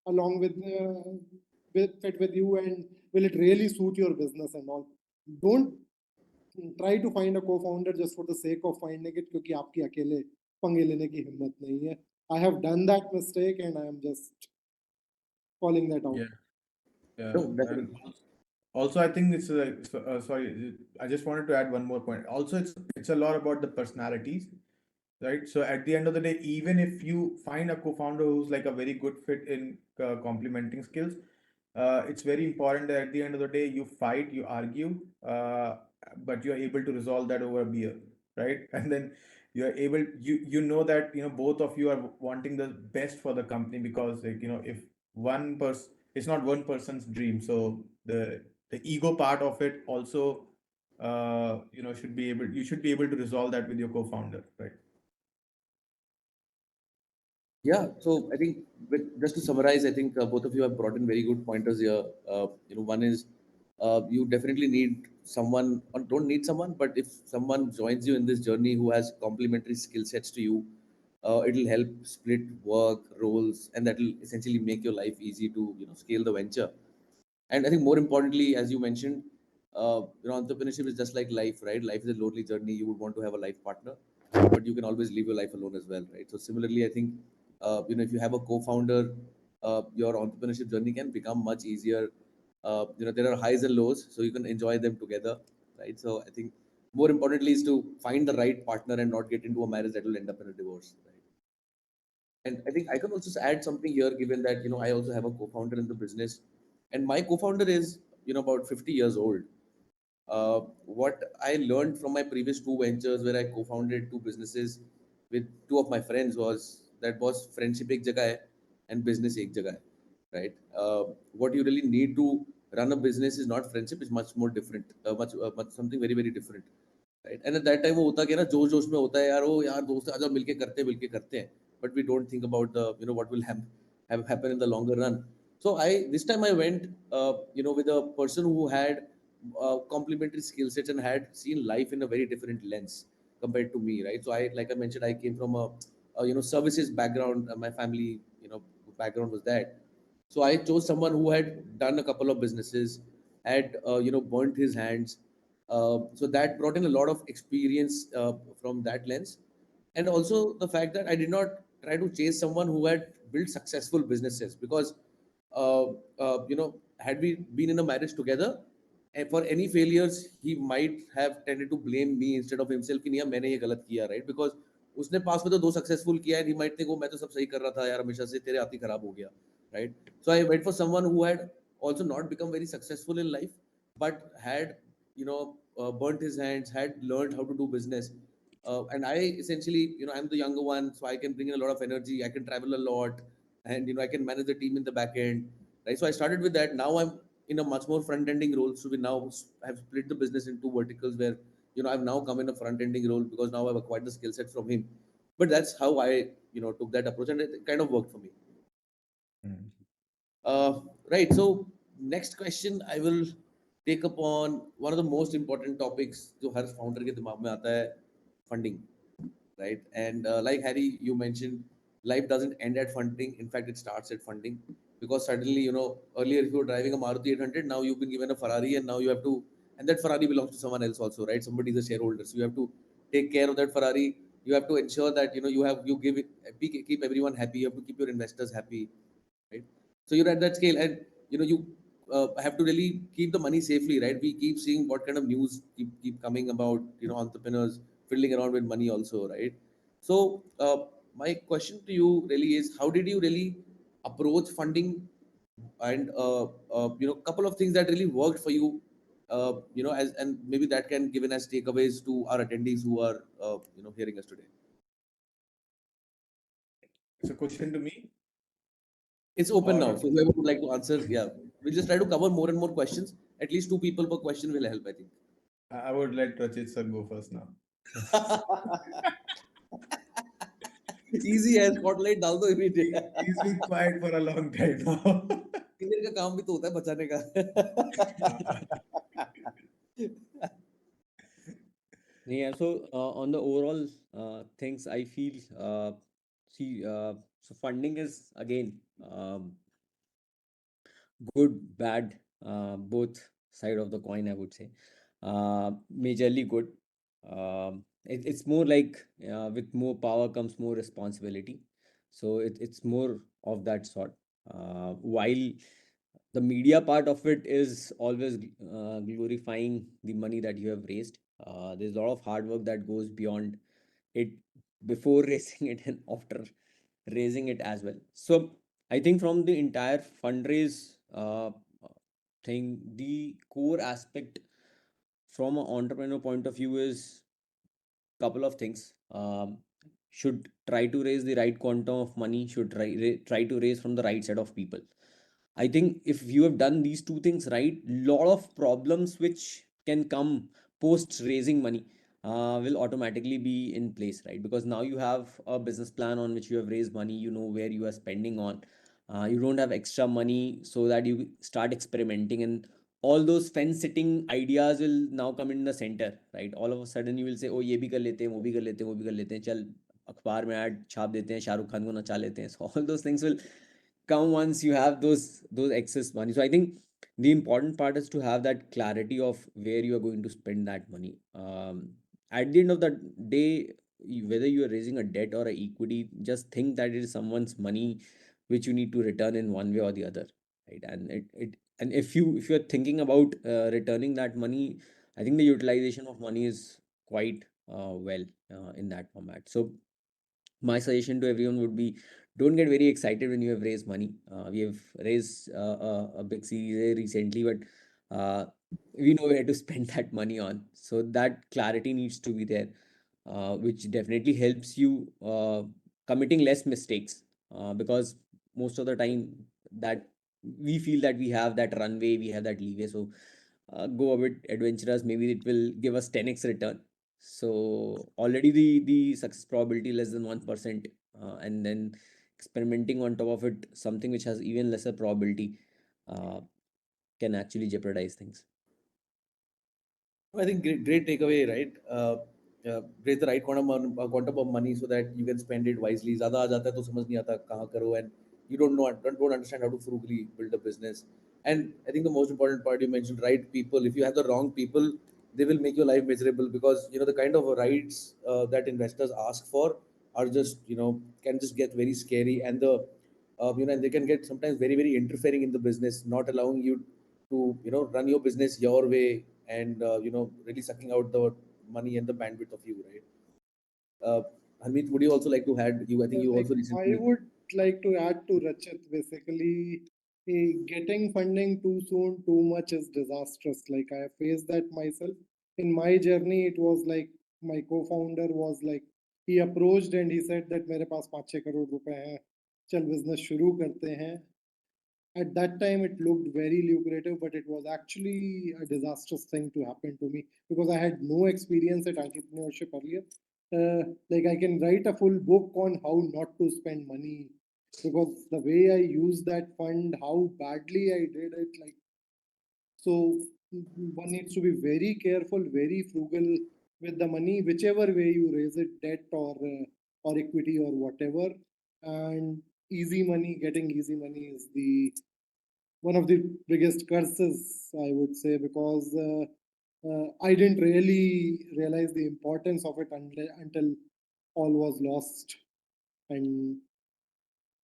along with fit with you, and will it really suit your business and all. Don't try to find a co-founder just for the sake of finding it क्योंकि आपकी अकेले पंगे लेने की हिम्मत नहीं है. I have done that mistake and I am just calling that out. Yeah. No, And definitely. also, I think it's sorry, I just wanted to add one more point. Also, it's a lot about the personalities, right? So at the end of the day, even if you find a co-founder who's like a very good fit in complementing skills, it's very important that at the end of the day you fight, you argue, but you're able to resolve that over a beer, right? And then you're able, you know that both of you are wanting the best for the company, because, like, if one person, it's not one person's dream. So the ego part of it also, you should be able to resolve that with your co-founder, right? Yeah, so I think, just to summarize, I think both of you have brought in very good pointers here. One is, you definitely need someone, or don't need someone, but if someone joins you in this journey who has complementary skill sets to you, it'll help split work roles, and that will essentially make your life easy to scale the venture. And I think more importantly, as you mentioned, entrepreneurship is just like life, right? Life is a lonely journey. You would want to have a life partner, but you can always live your life alone as well, right? So similarly, I think if you have a co-founder, your entrepreneurship journey can become much easier. There are highs and lows, so you can enjoy them together, right? So I think more importantly is to find the right partner and not get into a marriage that will end up in a divorce, right? And I think I can also add something here, given that I also have a co-founder in the business, and my co-founder is about 50 years old. What I learned from my previous two ventures, where I co-founded two businesses with two of my friends, was friendship ek jagah hai and business ek jagah hai, right? What you really need to run a business is not friendship; it's much more different, much something very very different, right? And at that time वो होता क्या ना, जोश जोश में होता है यार, वो यार दोस्त आजा मिलके करते हैं, but we don't think about the what will have happen in the longer run. So this time I went with a person who had complementary skill sets and had seen life in a very different lens compared to me, right? So like I mentioned, I came from a services background. My family background was that. So I chose someone who had done a couple of businesses, had burnt his hands. So that brought in a lot of experience from that lens, and also the fact that I did not try to chase someone who had built successful businesses, because had we been in a marriage together, for any failures he might have tended to blame me instead of himself कि नहीं यार मैंने ये गलत किया, right? Because उसने पास में तो 2 सक्सेसफुल किया है, he might think, oh, मैं तो सब सही कर रहा था यार हमेशा से, तेरे हाथ ही खराब हो गया, right? So I went for someone who had also not become very successful in life, but had, burnt his hands, had learned how to do business. And I essentially, I'm the younger one, so I can bring in a lot of energy, I can travel a lot, and I can manage the team in the back end, right? So I started with that. Now I'm in a much more front ending role. So we now have split the business into verticals where, I've now come in a front ending role because now I've acquired the skill set from him. But that's how I, took that approach, and it kind of worked for me. Hmm. Right. So next question I will take up on one of the most important topics जो हर founder के दिमाग में आता है, funding, right? And like Harry, you mentioned, life doesn't end at funding. In fact, it starts at funding, because suddenly, earlier if you were driving a Maruti 800, now you've been given a Ferrari, and now you have to, and that Ferrari belongs to someone else also, right? Somebody is a shareholder, so you have to take care of that Ferrari. You have to ensure that you give it, keep everyone happy. You have to keep your investors happy, right? So you're at that scale, and you have to really keep the money safely, right? We keep seeing what kind of news keep coming about, entrepreneurs fiddling around with money also, right? So my question to you really is, how did you really approach funding, and couple of things that really worked for you, as, and maybe that can given as takeaways to our attendees who are hearing us today. It's a question to me. It's open now, Or so whoever would like to answer, yeah, we'll just try to cover more and more questions. At least 2 people per question will help, I think. I would let Rachit sir go first now. Easy है, spotlight डाल दो immediate. He's been quiet for a long time now. Clear का काम भी तो होता है बचाने का. Yeah, so on the overall things, I feel so funding is again good, bad, both side of the coin, I would say. Majorly good. It's more like with more power comes more responsibility. So it's more of that sort. While the media part of it is always glorifying the money that you have raised, there's a lot of hard work that goes beyond it before raising it and after raising it as well. So I think from the entire fundraise thing, the core aspect from an entrepreneur point of view is couple of things. Should try to raise the right quantum of money, should try to raise from the right set of people. I think if you have done these two things right, lot of problems which can come post raising money will automatically be in place, right? Because now you have a business plan on which you have raised money, you know where you are spending on. You don't have extra money, so that you start experimenting, and all those fence sitting ideas will now come in the center, right? All of a sudden you will say, oh, ये भी कर लेते हैं, वो भी कर लेते हैं, वो भी कर लेते हैं, चल अखबार में ऐड छाप देते हैं, शाहरुख खान को नचा लेते हैं. So all those things will come once you have those excess money. So I think the important part is to have that clarity of where you are going to spend that money. At the end of the day, whether you are raising a debt or a equity, just think that it is someone's money which you need to return in one way or the other, right? And and if you're thinking about returning that money, I think the utilization of money is quite well in that format. So my suggestion to everyone would be, don't get very excited when you have raised money. We have raised a big series A recently, but we know where to spend that money on. So that clarity needs to be there, which definitely helps you committing less mistakes, because most of the time that we feel that we have that runway, we have that leeway. So go a bit adventurous. Maybe it will give us 10x return. So already the success probability less than 1%, and then experimenting on top of it something which has even lesser probability uh, can actually jeopardize things. I think great takeaway, right? Raise the right quantum of money so that you can spend it wisely. ज़्यादा आ जाता है तो समझ नहीं आता कहाँ करो, and you don't understand how to frugally build a business. And I think the most important part you mentioned, right people. If you have the wrong people, they will make your life miserable, because the kind of rights that investors ask for are just can just get very scary, and and they can get sometimes very interfering in the business, not allowing you to run your business your way, and really sucking out the money and the bandwidth of you, right? uh, Harmeet, would you also like to add? I think you Like, also I recently. would like to add to Rachit, basically, getting funding too soon, too much is disastrous. Like, I faced that myself. In my journey, it was like my co-founder was like, he approached and he said that मेरे पास 5-6 करोड़ रुपए हैं, चल business शुरू करते हैं. At that time, it looked very lucrative, but it was actually a disastrous thing to happen to me because I had no experience at entrepreneurship earlier. Like, I can write a full book on how not to spend money because the way I used that fund, how badly I did it, like, so one needs to be very careful, very frugal with the money, whichever way you raise it, debt or equity or whatever. And easy money, getting easy money is the one of the biggest curses, I would say, because I didn't really realize the importance of it until all was lost and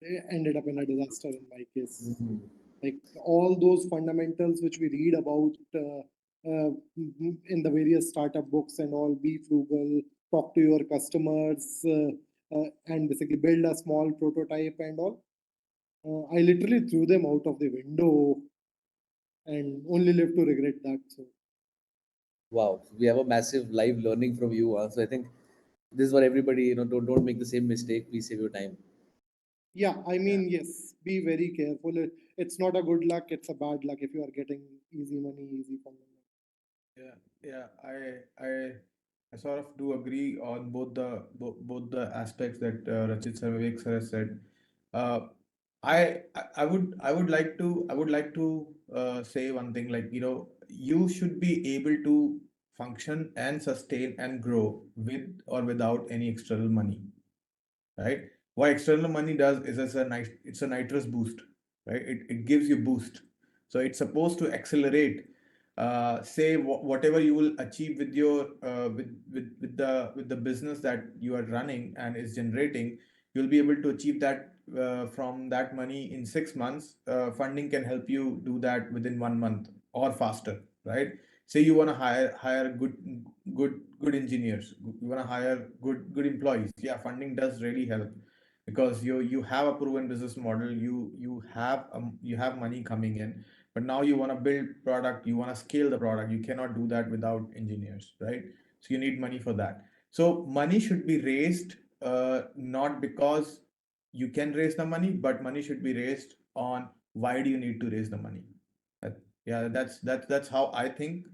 it ended up in a disaster in my case. Mhm. Like all those fundamentals which we read about in the various startup books and all, be frugal, talk to your customers, and basically build a small prototype and all. I literally threw them out of the window and only live to regret that. So Wow, we have a massive live learning from you. So I think this is for everybody. Don't make the same mistake. Please save your time. yeah, I Yeah. mean, yes, be very careful. It's not a good luck; it's a bad luck if you are getting easy money, easy funding. Yeah, yeah, I sort of do agree on both the aspects that Rachit sir, Vivek sir has said. Uh, I would like to say one thing, like, you should be able to function and sustain and grow with or without any external money, right? What external money does is it's a nitrous boost, right? It gives you boost. So it's supposed to accelerate, say whatever you will achieve with your with the business that you are running and is generating, you'll be able to achieve that from that money in 6 months. Funding can help you do that within 1 month or faster, right? Say you want to hire good engineers, you want to hire good employees. Yeah, funding does really help because you have a proven business model, you have money coming in, but now you want to build product, you want to scale the product. You cannot do that without engineers, right? So you need money for that. So money should be raised, not because you can raise the money, but money should be raised on why do you need to raise the money. Yeah, that's how I think.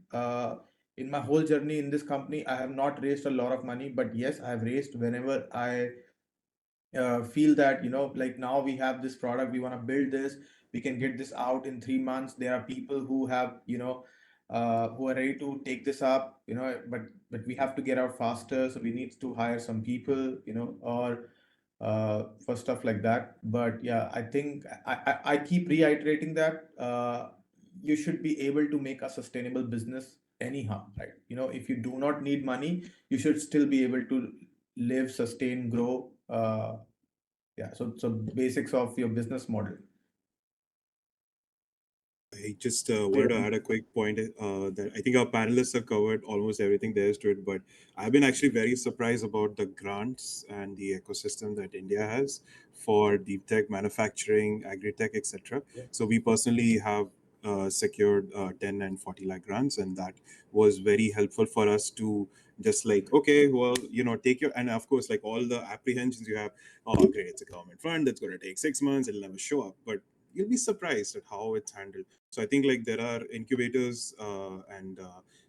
In my whole journey in this company, I have not raised a lot of money, but yes, I have raised whenever I feel that, like, now we have this product, we want to build this, we can get this out in 3 months. There are people who have, who are ready to take this up, but we have to get out faster, so we need to hire some people, or for stuff like that. But yeah, I think I keep reiterating that you should be able to make a sustainable business anyhow, right? If you do not need money, you should still be able to live, sustain, grow. Yeah, so basics of your business model. I just wanted to add a quick point that I think our panelists have covered almost everything there is to it, but I've been actually very surprised about the grants and the ecosystem that India has for deep tech, manufacturing, agri-tech, etc. So we personally have secured 10 and 40 lakh grants, and that was very helpful for us to just like, okay, well, take your, and of course, like all the apprehensions you have, oh, great, it's a government fund, it's going to take 6 months, it'll never show up. But you'll be surprised at how it's handled. So I think like there are incubators and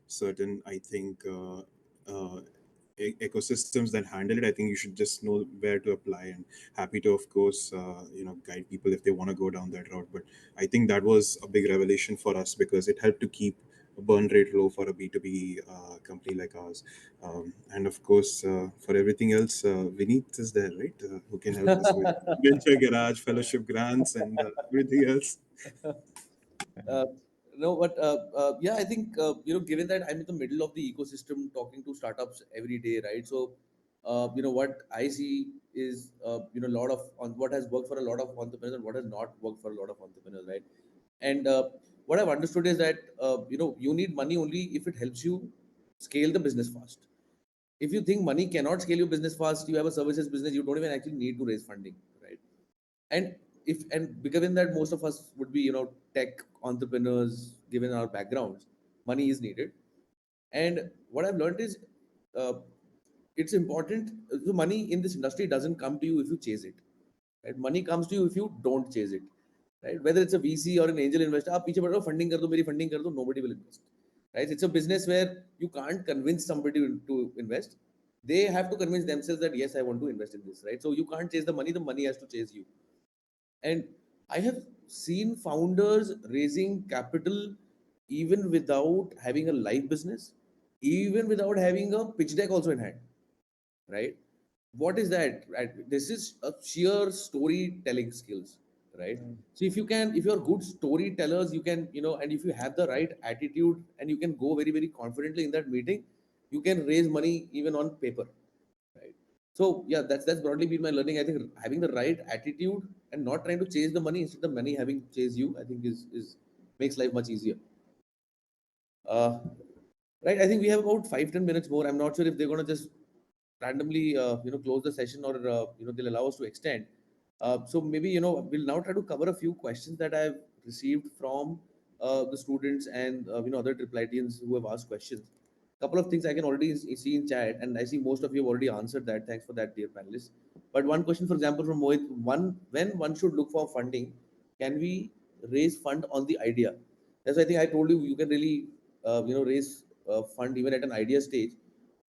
certain, I think, ecosystems that handle it. I think you should just know where to apply, and happy to, of course, guide people if they want to go down that route. But I think that was a big revelation for us because it helped to keep a burn rate low for a B2B company like ours. And of course, for everything else, Vineet is there, right? Who can help us with venture garage, fellowship grants, and everything else. Uh, no, but yeah, I think given that I'm in the middle of the ecosystem, talking to startups every day, right? So, what I see is a lot of on what has worked for a lot of entrepreneurs and what has not worked for a lot of entrepreneurs, right? And what I've understood is that you need money only if it helps you scale the business fast. If you think money cannot scale your business fast, you have a services business, you don't even actually need to raise funding, right? And if and given that most of us would be, tech entrepreneurs, given our backgrounds, money is needed. And what I've learned is, uh, it's important. So money in this industry doesn't come to you if you chase it, right? Money comes to you if you don't chase it, right? Whether it's a VC or an angel investor, आप पीछे पड़ funding कर दो, मेरी funding कर दो, nobody will invest, right? It's a business where you can't convince somebody to invest. They have to convince themselves that yes, I want to invest in this, right? So you can't chase the money has to chase you. And I have seen founders raising capital even without having a live business, even without having a pitch deck also in hand, right? What is that? Right? This is a sheer storytelling skills, right? So if you're good storytellers, you can, and if you have the right attitude and you can go very, very confidently in that meeting, you can raise money even on paper, right? So yeah, that's broadly been my learning. I think having the right attitude and not trying to chase the money instead of money having chase you, I think is makes life much easier. Uh, right. I think we have about 5-10 minutes more. I'm not sure if they're gonna just randomly close the session or they'll allow us to extend. So maybe we'll now try to cover a few questions that I've received from the students and other tripletians who have asked questions. Couple of things I can already see in chat, and I see most of you have already answered that. Thanks for that, dear panelists. But one question, for example, from Mohit: when one should look for funding? Can we raise fund on the idea? Yes, I think I told you can really raise fund even at an idea stage.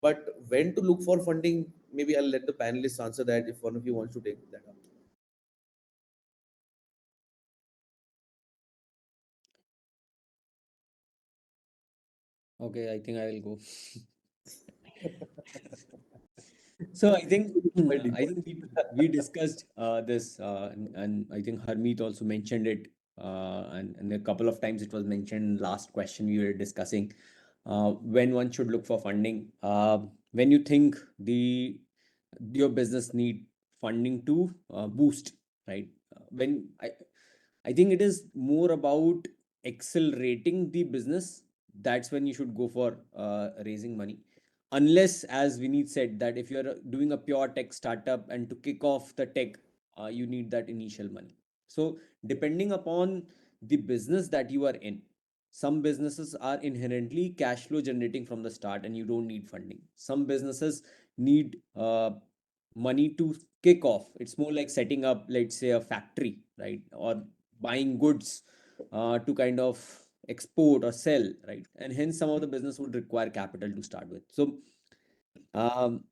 But when to look for funding? Maybe I'll let the panelists answer that if one of you wants to take that up. Okay, I think I will go. So I think we discussed this, and I think Harmeet also mentioned it, and a couple of times it was mentioned in last question we were discussing, when one should look for funding. When you think your business need funding to boost, right? When I think it is more about accelerating the business. That's when you should go for raising money. Unless, as Vineet said, that if you're doing a pure tech startup and to kick off the tech, you need that initial money. So, depending upon the business that you are in, some businesses are inherently cash flow generating from the start and you don't need funding. Some businesses need money to kick off. It's more like setting up, let's say, a factory, right? Or buying goods to kind of export or sell, right? And hence some of the business would require capital to start with. So um,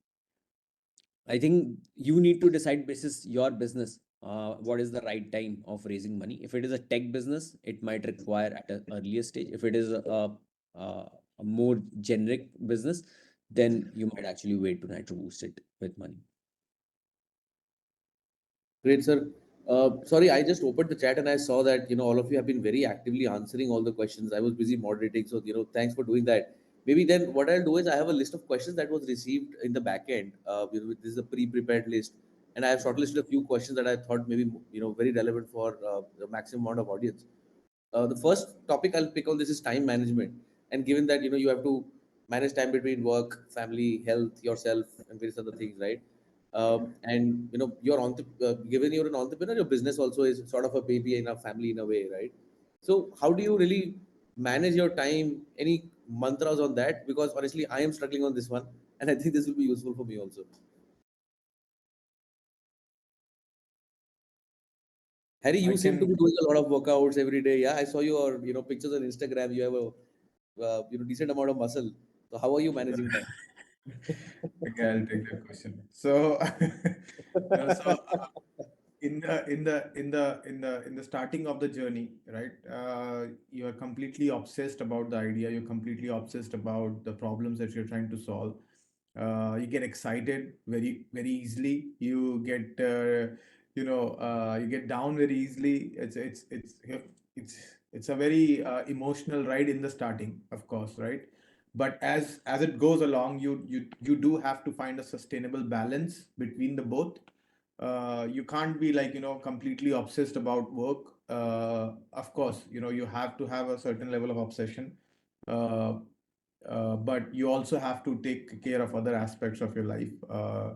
I think you need to decide basis your business, what is the right time of raising money. If it is a tech business, it might require at an earlier stage. If it is a more generic business, then you might actually wait to try to boost it with money. Great, sir. Sorry, I just opened the chat and I saw that all of you have been very actively answering all the questions. I was busy moderating, so thanks for doing that. Maybe then what I'll do is I have a list of questions that was received in the back end. This is a pre-prepared list, and I have shortlisted a few questions that I thought maybe very relevant for the maximum amount of audience. The first topic I'll pick on this is time management, and given that you have to manage time between work, family, health, yourself, and various other things, right? And you're on given you're an entrepreneur, your business also is sort of a baby in a family in a way, right? So how do you really manage your time? Any mantras on that? Because honestly, I am struggling on this one, and I think this will be useful for me also. Harry, I you seem to be can doing a lot of workouts every day. Yeah, I saw your pictures on Instagram. You have a decent amount of muscle. So how are you managing that? Okay, I'll take that question. So, so in the starting of the journey, right? You are completely obsessed about the idea. You're completely obsessed about the problems that you're trying to solve. You get excited very easily. You get down very easily. It's a very emotional ride in the starting, of course, right? But as it goes along, you do have to find a sustainable balance between the both. You can't be like completely obsessed about work. Of course, you have to have a certain level of obsession. uh, but you also have to take care of other aspects of your life. I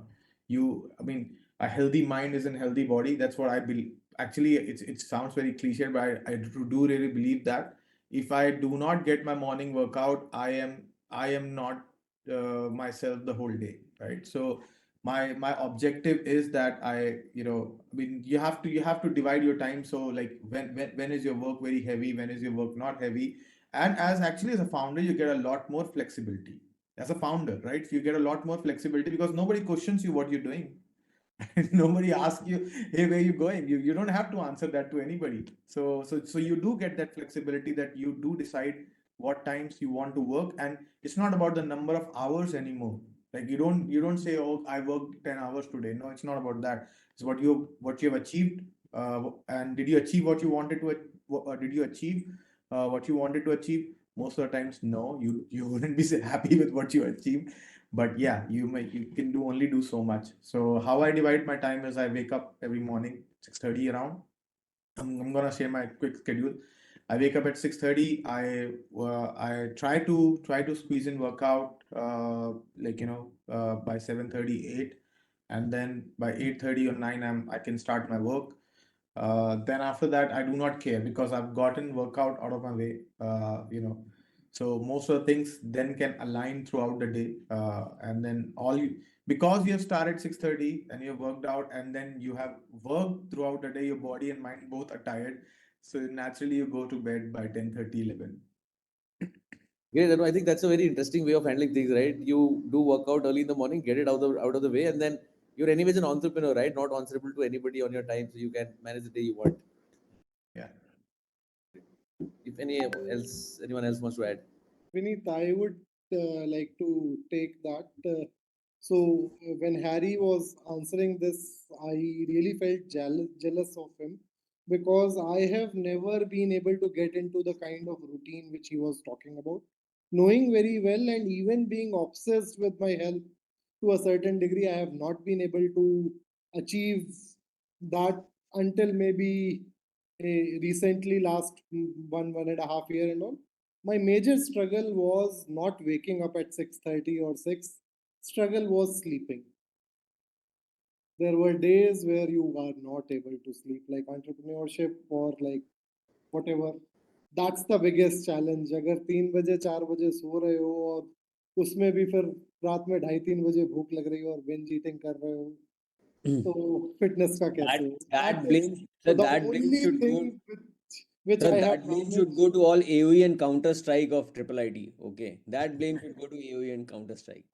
mean, a healthy mind is a healthy body. That's what I believe. Actually, it sounds very cliche, but I do really believe that if I do not get my morning workout, I am not myself the whole day, right? So my objective is that I mean, you have to divide your time. So like when is your work very heavy? When is your work not heavy? And as a founder, you get a lot more flexibility as a founder, right? So you get a lot more flexibility because nobody questions you what you're doing. Nobody asks you, hey, where are you going? You don't have to answer that to anybody. So you do get that flexibility that you do decide what times you want to work, and it's not about the number of hours anymore. Like you don't say, oh, I worked 10 hours today. No, it's not about that. It's what you have achieved. And did you achieve what you wanted to did you achieve what you wanted to achieve? Most of the times, no, you wouldn't be so happy with what you achieved. But yeah, you can only do so much. So how I divide my time is I wake up every morning 6:30 around. I'm gonna share my quick schedule. I wake up at 6:30. I try to squeeze in workout by 7:38, and then by 8:30 or 9 I can start my work. Then after that, I do not care because I've gotten workout out of my way. So most of the things then can align throughout the day, and then because you have started 6:30 and you've worked out, and then you have worked throughout the day, your body and mind both are tired. So naturally, you go to bed by 10:30, 11. Great. I think that's a very interesting way of handling things, right? You do work out early in the morning, get it out of the way, and then you're anyways an entrepreneur, right? Not answerable to anybody on your time, so you can manage the day you want. Yeah. If anyone else wants to add. Vineet, I would like to take that. When Harry was answering this, I really felt jealous of him because I have never been able to get into the kind of routine which he was talking about. Knowing very well and even being obsessed with my health to a certain degree, I have not been able to achieve that until maybe recently, last 1.5 year and all. My major struggle was not waking up at 6:30 or 6. Struggle was sleeping. There were days where you are not able to sleep, like entrepreneurship or like whatever. That's the biggest challenge. अगर 3 बजे 4 बजे सो रहे हो और उसमें भी फिर रात में 2:30 3 बजे भूख लग रही हो और binge eating कर रहे हो तो फिटनेस का कैसे? That That is blame, sir, the that blame only should go. thing which Sir, I have that blame should managed. go to all AOE and Counter Strike of Triple IT. Okay, that blame should go to AOE and Counter Strike.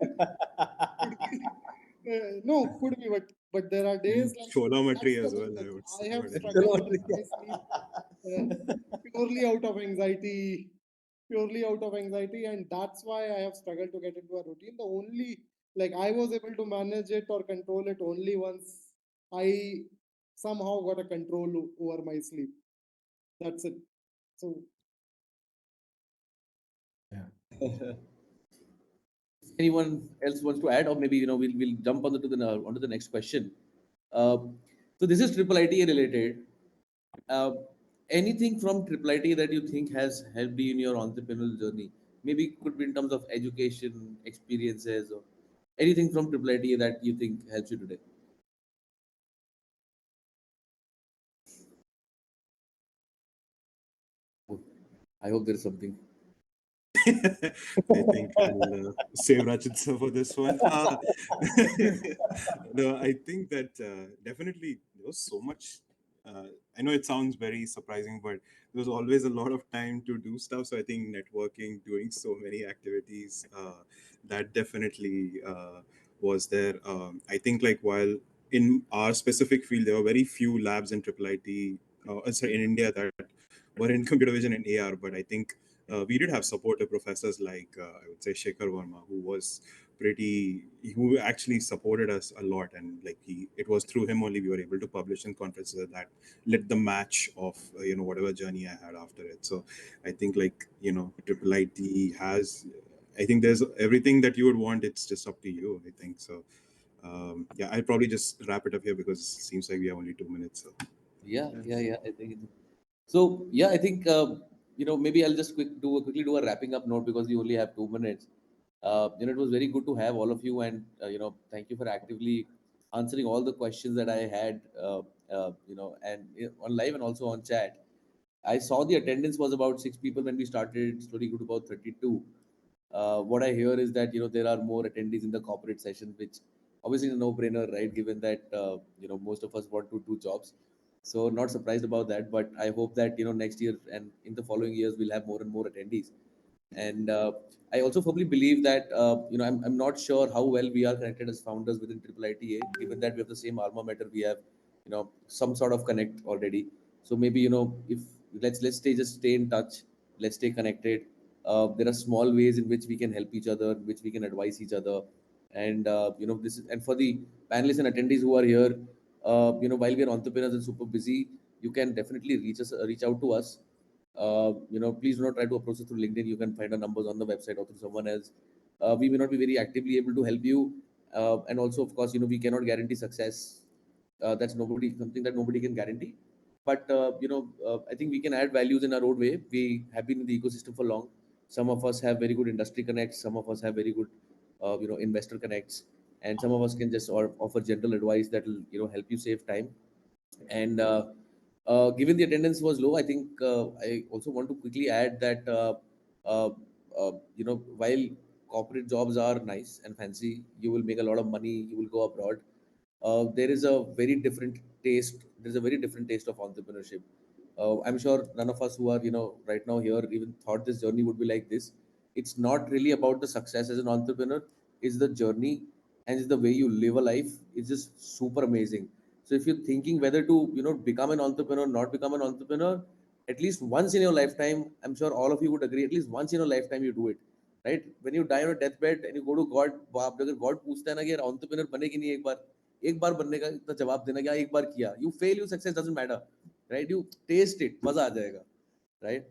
No, could be, but there are days like Cholametry that's the as thing well, that I would I say. have But struggled with my sleep purely out of anxiety, and that's why I have struggled to get into a routine. The only like I was able to manage it or control it only once I somehow got a control over my sleep. That's it. So Yeah. Anyone else wants to add, or maybe we'll jump onto the next question. Uh, so this is triple IT related. Uh, Anything from triple IT that you think has helped you in your entrepreneurial journey? Maybe it could be in terms of education, experiences, or anything from triple IT that you think helps you today. I hope there's something. I think I'll save Rachit sir for this one. No, I think that definitely there was so much. I know it sounds very surprising, but there was always a lot of time to do stuff. So I think networking, doing so many activities, that definitely was there. I think like while in our specific field, there were very few labs in Triple IT, sorry, in India that were in computer vision and AR, but I think we did have supportive professors like I would say Shekhar Verma, who actually supported us a lot, and like it was through him only we were able to publish in conferences that lit the match of whatever journey I had after it. So I think like Triple IT has, I think there's everything that you would want. It's just up to you. I think so. Yeah, I'll probably just wrap it up here because it seems like we have only 2 minutes. So. Yeah, Yes. yeah, yeah. I think so. Yeah, I think maybe I'll just quickly do a wrapping up note because we only have 2 minutes. It was very good to have all of you, and thank you for actively answering all the questions that I had, and on live and also on chat. I saw the attendance was about 6 people when we started. Slowly grew to about 32. What I hear is that there are more attendees in the corporate session, which obviously is a no-brainer, right? Given that most of us want to do jobs, so not surprised about that. But I hope that next year and in the following years we'll have more and more attendees. And I also firmly believe that I'm not sure how well we are connected as founders within Triple ITA, given that we have the same alma mater, we have some sort of connect already. So maybe if let's stay in touch, let's stay connected. There are small ways in which we can help each other, which we can advise each other, and this is, and for the panelists and attendees who are here, while we are entrepreneurs and super busy, you can definitely reach out to us. Please do not try to approach us through LinkedIn. You can find our numbers on the website or through someone else. We may not be very actively able to help you, and also, of course, we cannot guarantee success. That's something that nobody can guarantee. But I think we can add values in our own way. We have been in the ecosystem for long. Some of us have very good industry connects. Some of us have very good, investor connects, and some of us can just offer general advice that will help you save time. And given the attendance was low, I think I also want to quickly add that uh, while corporate jobs are nice and fancy, you will make a lot of money, you will go abroad. There is a very different taste. There's a very different taste of entrepreneurship. I'm sure none of us who are right now here even thought this journey would be like this. It's not really about the success as an entrepreneur. It's the journey and it's the way you live a life. It's just super amazing. So if you're thinking whether to become an entrepreneur, not become an entrepreneur, at least once in your lifetime, I'm sure all of you would agree. At least once in your lifetime, you do it, right? When you die on a deathbed and you go to God, अगर God पूछता है ना कि यार entrepreneur बने कि नहीं एक बार बनने का इतना जवाब देना क्या एक बार किया, you fail, you success doesn't matter, right? You taste it, मजा आ जाएगा, right?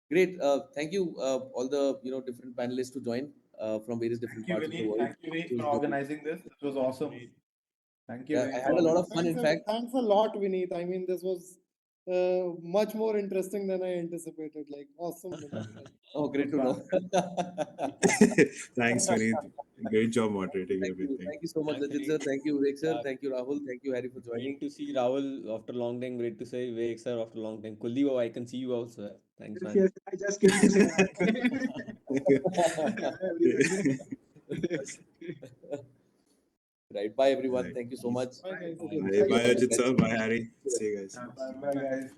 Great. Thank you all the different panelists to join from various different Thank you, parts of the Vinny. world. Thank you, Vinny, It for was very, organizing this. This was awesome. Thank you, yeah, Vinny, I for had a lot of organizing. fun. In fact, Thanks a lot, Vineet. I mean, this was much more interesting than I anticipated. Like, awesome, Vineet. Like, oh, great to know. Thanks, Vineet. Great job moderating everything. Thank you so much, Thanks, Rajit sir. Vineet. Thank you, Vivek sir. Yeah, Thank you, Rahul. Thank you, Harry, for joining. great to see Rahul after a long time. Great to see Vivek sir after a long time. Kuldeep, I can see you also. Thanks, man. Yes, I just came to say hi. Everybody. Right. Bye, everyone. Right. Thank you so much. bye, guys. Okay. Bye, bye, Ajit sir. Bye, Harry. Cheers. See you guys. Bye, guys.